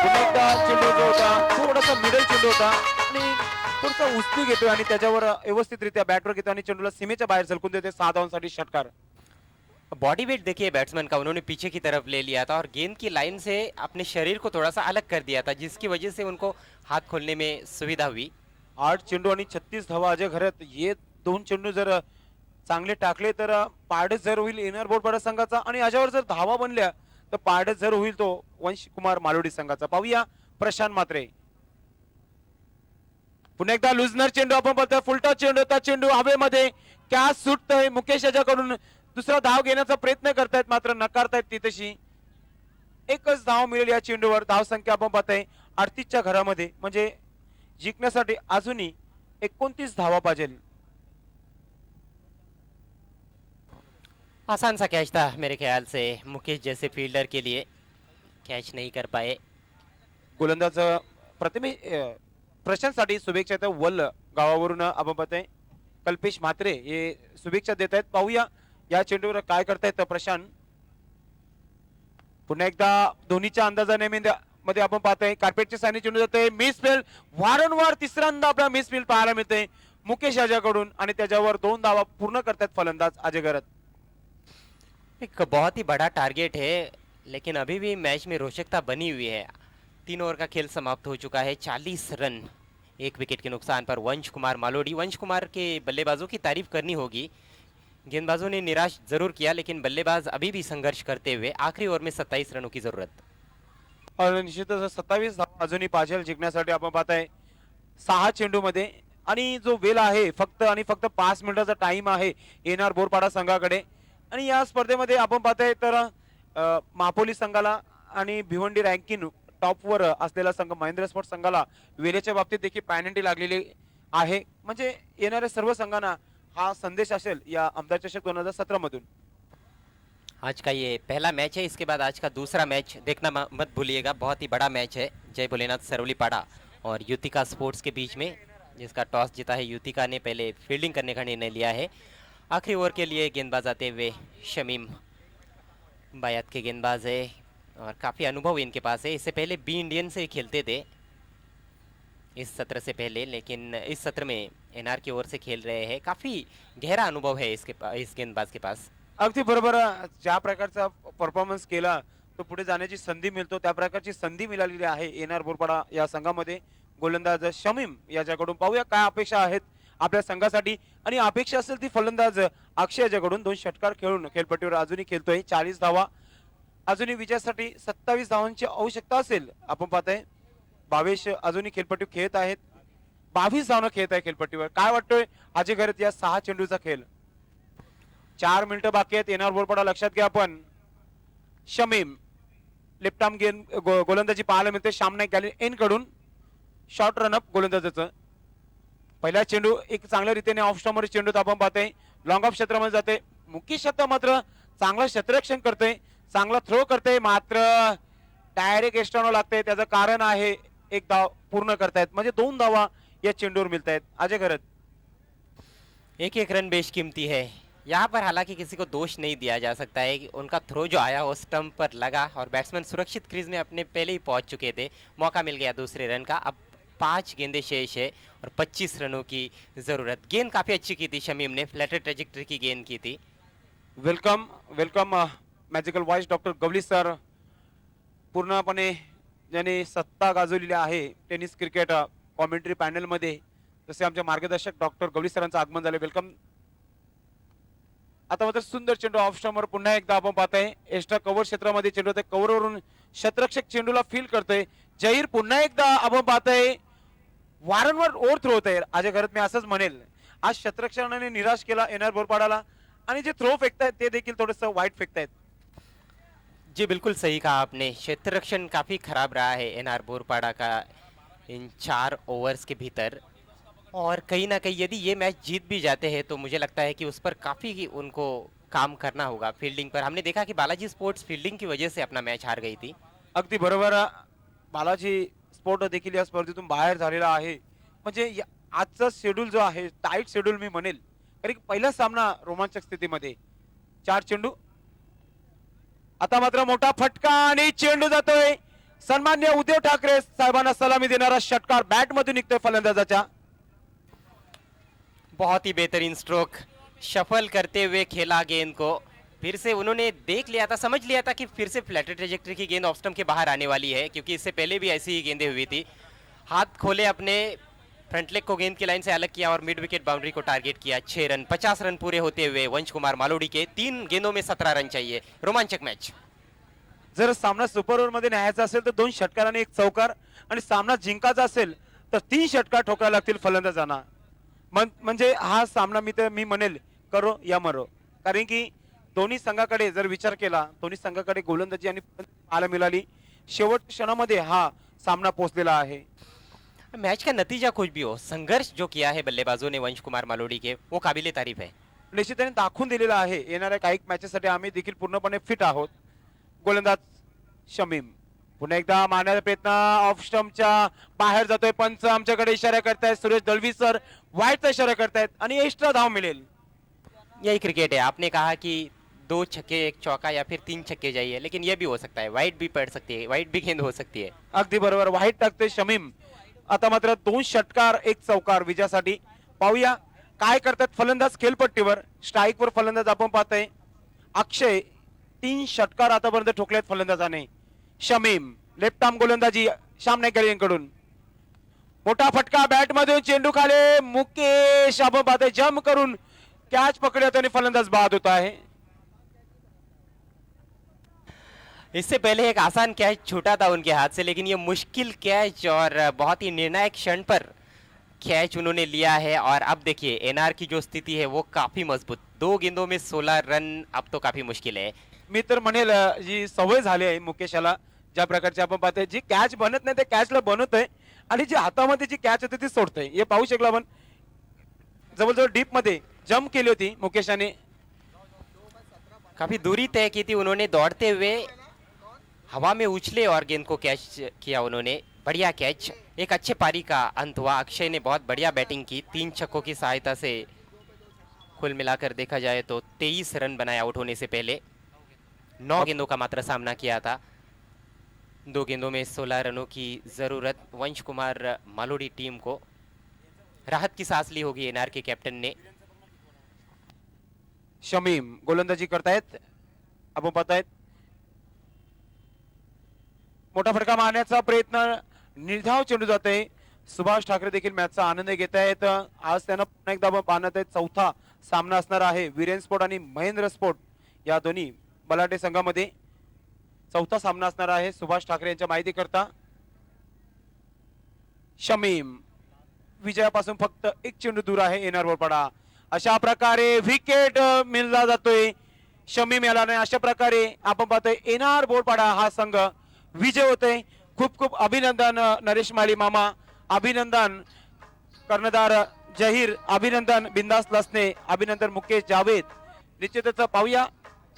पुन्हा एकदा चेंडू जो होता थोडासा मिडल चेंडू होता आणि थोडासा उचली घेतोय आणि त्याच्यावर व्यवस्थितरित्या बॅटवर घेतो आणि चेंडूला सीमेच्या बाहेर झलकून देते. 6 धावांसाठी षटकार. बॉडी वेट देखिए बैट्समैन का, उन्होंने पीछे की तरफ ले लिया था और गेंद की लाइन से अपने शरीर को थोड़ा सा अलग कर दिया था, जिसकी वजह से उनको हाथ खोलने में सुविधा हुई। 8 चेंडू आणि 36 धावा अजय घरात. हे 2 चेंडू जर चांगले टाकले तर पारडस जर होईल एनआर बोरपाडा संघाचा आणि याच्यावर जर धावा बनल्या तर पारडस जर होईल तो वंशकुमार मालोडी संघाचा. पाहूया प्रशांत मात्रे. पुन्हा एकदा लुजनर चेंडू आपण बघतोय. फुलटा चेंडू होता, चेंडू हवेमध्ये कॅच सुटतोय. मुकेश याच्याकडून दुसरा धाव घेण्याचा प्रयत्न करतायत मात्र नकारतायत ती तशी. एकच धाव मिळेल या चेंडूवर. धाव संख्या आपण पाहतोय 38च्या घरामध्ये म्हणजे जिंकण्यासाठी अजूनही 29 धावा पाहिजे. आसान सा कैच था मेरे ख्याल से, मुकेश जैसे फील्डर के लिए कैच नहीं कर पाए। गोलंदाज प्रशांतसाठी शुभेच्छा आहेत. वल गावावरून आपण पाहतोय कल्पेश म्हात्रे हे शुभेच्छा देत आहेत. पाहूया या चेंडूवर काय करतायत प्रशांत. पुन्हा एकदा धोनीच्या अंदाजाने मध्ये आपण पाहतोय कार्पेटच्या साईने चेंडू जातोय. मिस फील्ड, वारंवार तिसऱ्यांदा आपला मिस फील्ड पाहायला मिळते मुकेश याच्याकडून आणि त्याच्यावर 2 धावा पूर्ण करतात फलंदाज अजय घरत. एक बहुत ही बड़ा टारगेट है, लेकिन अभी भी मैच में रोचकता बनी हुई है। 3 ओवर का खेल समाप्त हो चुका है। 40 रन 1 विकेट के नुकसान पर वंश कुमार मालोडी। वंश कुमार के बल्लेबाजों की तारीफ करनी होगी, गेंदबाजों ने निराश जरूर किया लेकिन बल्लेबाज अभी भी संघर्ष करते हुए। आखिरी ओवर में 27 रनों की जरूरत और निश्चितच 27 धावा अजूनही पाहिजे जिंकण्यासाठी. आपण पाहताय 6 चेंडू मध्ये आणि जो वेळ आहे फक्त आणि फक्त 5 मिनिटाचा टाइम आहे एनआर बोरपाडा संघाकडे. आणि या स्पर्धेमध्ये आपण पाहताय तर मापोली संघाला आणि भिवंडी रँकिंग टॉपवर असलेला संघ महेंद्र स्पोर्ट्स संघाला वेळेच्या बाबतीत देखील पॅनल्टी लागलेली आहे. म्हणजे येणाऱ्या सर्व संघांना हा संदेश असेल या आमदार चषक 2017 मधून. आज का ये पहला मैच है, इसके बाद आज का दूसरा मैच देखना मत भूलिएगा। बहुत ही बड़ा मैच है जय भोलेनाथ सरवलीपाड़ा और युतिका स्पोर्ट्स के बीच में, जिसका टॉस जीता है युतिका ने। पहले फील्डिंग करने का निर्णय लिया है। आखिरी ओवर के लिए गेंदबाज आते हुए शमीम बायात के गेंदबाज है और काफ़ी अनुभव इनके पास है। इससे पहले बी इंडियन से खेलते थे इस सत्र से पहले, लेकिन इस सत्र में एनआर की ओर से खेल रहे हैं। काफ़ी गहरा अनुभव है इस गेंदबाज के पास। अगदी बरोबर. ज्या प्रकारचा परफॉर्मन्स केला तो पुढे जाण्याची संधी मिळतो त्या प्रकारची संधी मिळालेली आहे एनआर बोरपाडा या संघामध्ये. गोलंदाज शमीम याच्याकडून पाहूया काय अपेक्षा आहेत आपल्या संघासाठी आणि अपेक्षा असेल ती फलंदाज अक्षय याच्याकडून. 2 षटकार खेळून खेळपट्टीवर अजूनही खेळतोय. 40 धावा अजूनही विजयासाठी 27 धावांची आवश्यकता असेल. आपण पाहताय 22 अजूनही खेळपट्टी खेळत आहेत. 22 धावनं खेळत आहे खेळपट्टीवर. काय वाटतोय अजय घरत या 6 चेंडूचा खेळ. 4 मिनिटं बाकी आहेत एनआर बोरपाडा. लक्षात घ्या आपण शमीम लेफ्ट आर्म गेंद गोलंदाजी पाहायला मिळते श्याम नाईक एन कडून. शॉर्ट रनअप गोलंदाजाचं. पहिला चेंडू एक चांगल्या रीतीने ऑफ स्टॉमर चेंडू आपण पाहतोय लॉंग ऑफ क्षेत्रामध्ये जाते. मुकेश आता मात्र चांगला क्षेत्ररक्षण करतोय, चांगला थ्रो करतोय मात्र डायरेक्ट एक्स्ट्रानो लागतंय. त्याचं कारण आहे 1 धाव पूर्ण करतायत म्हणजे 2 धावा या चेंडूवर मिळत आहेत अजय घरत. एक रन बेशकीमती है यहाँ पर। हालांकि किसी को दोष नहीं दिया जा सकता है कि उनका थ्रो जो आया वो स्टंप पर लगा और बैट्समैन सुरक्षित क्रीज में अपने पहले ही पहुंच चुके थे। मौका मिल गया दूसरे रन का। अब 5 गेंदें शेष है और 25 रनों की ज़रूरत। गेंद काफ़ी अच्छी की थी शमीम ने, फ्लैटर ट्रेजेक्टरी की गेंद की थी। Welcome welcome magical voice doctor Gawali sir. पूर्णपणे ज्यांनी सत्ता गाजवलेली आहे टेनिस क्रिकेट कॉमेंट्री पॅनल मध्ये, जसे आमचे मार्गदर्शक डॉक्टर गवली सरांचं आगमन झाले. वेलकम. आता मात्र सुंदर चेंडू ऑफ स्टॉमर पुन्हा एकदा आपण पाहताय एक्स्ट्रा कव्हर क्षेत्रामध्ये चेंडू होते. कव्हरवरून क्षेत्ररक्षक चेंडूला फील करतोय जहीर. पुन्हा एकदा आपण पाहताय वारंवार ओव्हर थ्रो होत आहे अजय घरत. मी असंच म्हणेल आज क्षेत्ररक्षणाने निराश केला एनआर बोरपाडाला आणि जे थ्रो फेकतायत ते देखील थोडंसं वाईट फेकतायत. जी बिल्कुल सही कहा आपने, क्षेत्र रक्षण काफ़ी खराब रहा है एनआर बोरपाड़ा का इन 4 ओवर्स के भीतर। और कहीं ना कहीं यदि ये मैच जीत भी जाते हैं तो मुझे लगता है कि उस पर काफ़ी उनको काम करना होगा फील्डिंग पर। हमने देखा कि बालाजी स्पोर्ट्स फील्डिंग की वजह से अपना मैच हार गई थी। अगदी बरोबर. बालाजी स्पोर्ट देखील या स्पर्धेतून बाहेर झालेला आहे. म्हणजे आजचा शेड्यूल जो आहे टाईट शेड्यूल मी म्हणेल, कारण की पहिला सामना रोमांचक स्थितीमध्ये 4 चेंडू. आता मात्र मोठा फटका आणि चेंडू जातोय. सन्मान्य उद्धव ठाकरे साहेबांना सलामी देणारा षटकार बॅट मधून निघतोय फलंदाजाच्या. बहुत ही बेहतरीन स्ट्रोक, शफल करते हुए खेला गेंद को। फिर से उन्होंने देख लिया था, समझ लिया था कि फिर से फ्लैटर ट्रेजेक्टरी की गेंद ऑफ स्टंप के बाहर आने वाली है, क्योंकि इससे पहले भी ऐसी ही गेंदें हुई थी। हाथ खोले अपने, फ्रंट लेग को गेंद की लाइन से अलग किया और मिड विकेट बाउंड्री को टारगेट किया। 6 रन, 50 रन पूरे होते हुए वंश कुमार मालोडी के 3 गेंदों में 17 रन चाहिए। रोमांचक मैच. जर सामना सुपर ओव्हर मध्ये न्यायचा असेल तर 2 षटकार आणि 1 चौकार, आणि सामना जिंकायचा असेल तर 3 षटकार ठोकायला लागतील फलंदाजांना. म्हणजे हा सामना मी म्हणेल करो या मरो. कारण की दोन्ही संघाकडे जर विचार केला, दोन्ही संघाकडे गोलंदाजी आणि पाहायला मिळाली. शेवट क्षणामध्ये हा सामना पोहोचलेला आहे. मैच का नतीजा कुछ भी हो, संघर्ष जो किया है बल्लेबाजों ने वंश कुमार मालोडी के, वो काबिले तारीफ है. निश्चितपणे दाखवून दिलेला आहे येणाऱ्या काही मॅचेससाठी आम्ही देखील पूर्णपणे फिट आहोत. गोलंदाज शमीम पुन्हा एकदा मारण्याचा प्रयत्न, ऑफ स्टंपच्या बाहेर जातोय. पंच आमच्याकडे इशारा करतायत, सुरेश दळवी सर वाईटचा इशारा करतायत आणि एक्स्ट्रा धाव मिळेल. यही क्रिकेट है. आपने कहा कि 2 छक्के 1 चौका या फिर 3 छक्के जाइए, लेकिन ये भी हो सकता है, वाइट भी पड़ सकती है, वाइट भी गेंद हो सकती है. अगदी बरोबर, वाईट टाकतोय शमीम. आता मात्र 2 षटकार 1 चौकार विजयासाठी. पाहूया काय करतात फलंदाज खेळपट्टीवर. स्ट्राईकवर फलंदाज आपण पाहतोय अक्षय. 3 षटकार आतापर्यंत ठोकलेत फलंदाजाने. शमीम लेफ्ट आर्म गोलंदाजी सामने यांकडून. मोठा फटका बॅट मधून, चेंडू खाले. मुकेश आपण पाहतोय जम करून कॅच पकडत आणि फलंदाज बाद होता है. इससे पहले एक आसान कैच छूटा था उनके हाथ से, लेकिन ये मुश्किल कैच और बहुत ही निर्णायक क्षण पर कैच उन्होंने लिया है. और अब देखिए एनआर की जो स्थिति है वो काफी मजबूत. 2 गेंदों में 16 रन अब तो काफी मुश्किल है. मी तर म्हणेल जी सवय झाली आहे मुकेशाला, ज्या प्रकारची आपण पाहतोय जी कॅच बनत नाही ते कॅचला बनवतोय, आणि जी हातामध्ये जी कॅच होते ती सोडतोय. हे पाहू शकलो आपण. जवळजवळ डीप मध्ये जंप केली होती मुकेशाने. काफी दूरी तय की थी उन्होंने दौड़ते हुए, हवा में उछले और गेंद को कैच किया उन्होंने. बढ़िया कैच. एक अच्छे पारी का अंत हुआ. अक्षय ने बहुत बढ़िया बैटिंग की. 3 छक्कों की सहायता से कुल मिलाकर देखा जाए तो 23 रन बनाए आउट होने से पहले. 9 गेंदों का मात्र सामना किया था. 2 गेंदों में 16 रनों की जरूरत. वंश कुमार मालोडी टीम को राहत की सांस ली होगी एनआर के कैप्टन ने. शमीम गोलंदाजी करतायत आपण पाहतायत. मोठा फटका मारण्याचा प्रयत्न, निर्धाव चेंडू जाते. सुभाष ठाकरे देखील मॅचचा आनंद घेत आहेत. आज त्यांना पुन्हा एकदा पाहण्यात आहे. चौथा सामना असणार आहे वीरेन स्पोर्ट आणि महेंद्र स्पोर्ट या दोन्ही बलाढ्य संघामध्ये. चौथा सामना असणार आहे सुभाष ठाकरे यांच्या माहिती करता. शमीम विजयापासून फक्त 1 चेंडू दूर आहे एनआर बोरपाडा. अशा प्रकारे विकेट मिळला जातोय शमीम याला. अशा प्रकारे आपण पाहतोय एनआर बोरपाडा हा संघ विजय होते. खूप खूप अभिनंदन नरेश माली मामा, अभिनंदन कर्णधार जहीर, अभिनंदन बिंदास लसने, अभिनंदन मुकेश जावेद. निश्चितच पाहूया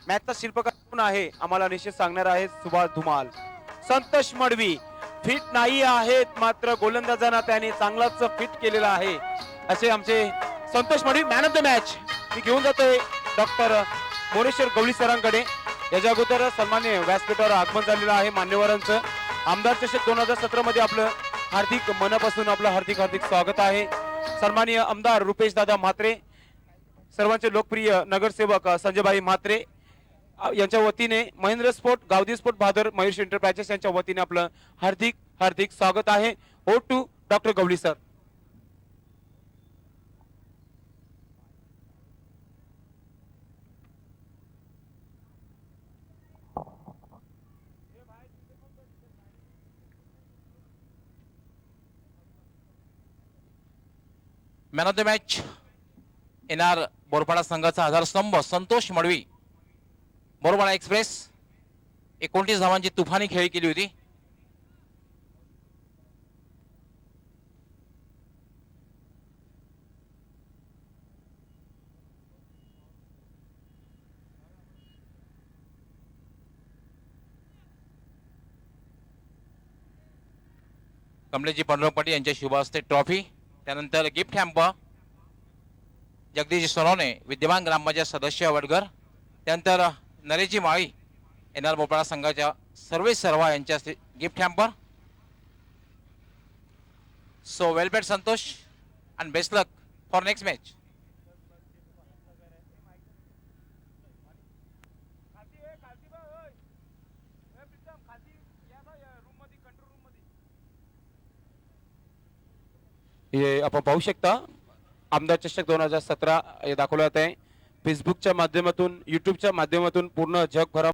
मॅचचा शिल्पकार कोण आहे आम्हाला निश्चित सांगणार आहे सुभाष धुमाल. संतोष मडवी फिट नाही आहेत, मात्र गोलंदाजांना त्याने चांगलाच फिट केलेला आहे असे आमचे Santosh Madvi. Man of the match मी घेऊन जातोय डॉक्टर मोरेश्वर गवळी सरांकडे. याच्या अगोदर सन्मान्य व्यासपीठावर आगमन झालेलं आहे मान्यवरांचं. आमदार चषक 2017 मध्ये आपलं हार्दिक मनापासून आपलं हार्दिक हार्दिक स्वागत आहे. सन्माननीय आमदार रुपेश दादा म्हात्रे, सर्वांचे लोकप्रिय नगरसेवक संजयभाई म्हात्रे यांच्या वतीने, Mahendra sport, Gavdi sport Bhadar, Mayur enterprises यांच्या वतीने आपलं हार्दिक हार्दिक स्वागत आहे. ओ to doctor Gawli sir. Man of the match NR Borpada संघाचा आधारस्तंभ संतोष मडवी, बोरपाडा एक्सप्रेस. 29 धावांची तुफानी खेळी केली होती. कमलेशजी पांडुरंग पाटील यांच्या शुभ हस्ते ट्रॉफी, त्यानंतर गिफ्ट हॅम्पर जगदीश सोनवणे विद्यमान ग्रामपंचायत सदस्य वडगर, त्यानंतर नरेशजी माळी NR बोपाळा संघाच्या सर्वा यांच्या हस्ते gift hamper. So well played Santosh and best luck for next match. हे आपण पाहू शकता आमदार चषक 2017 हे दाखवलं जात आहे. फेसबुकच्या माध्यमातून, युट्यूबच्या माध्यमातून पूर्ण जगभरात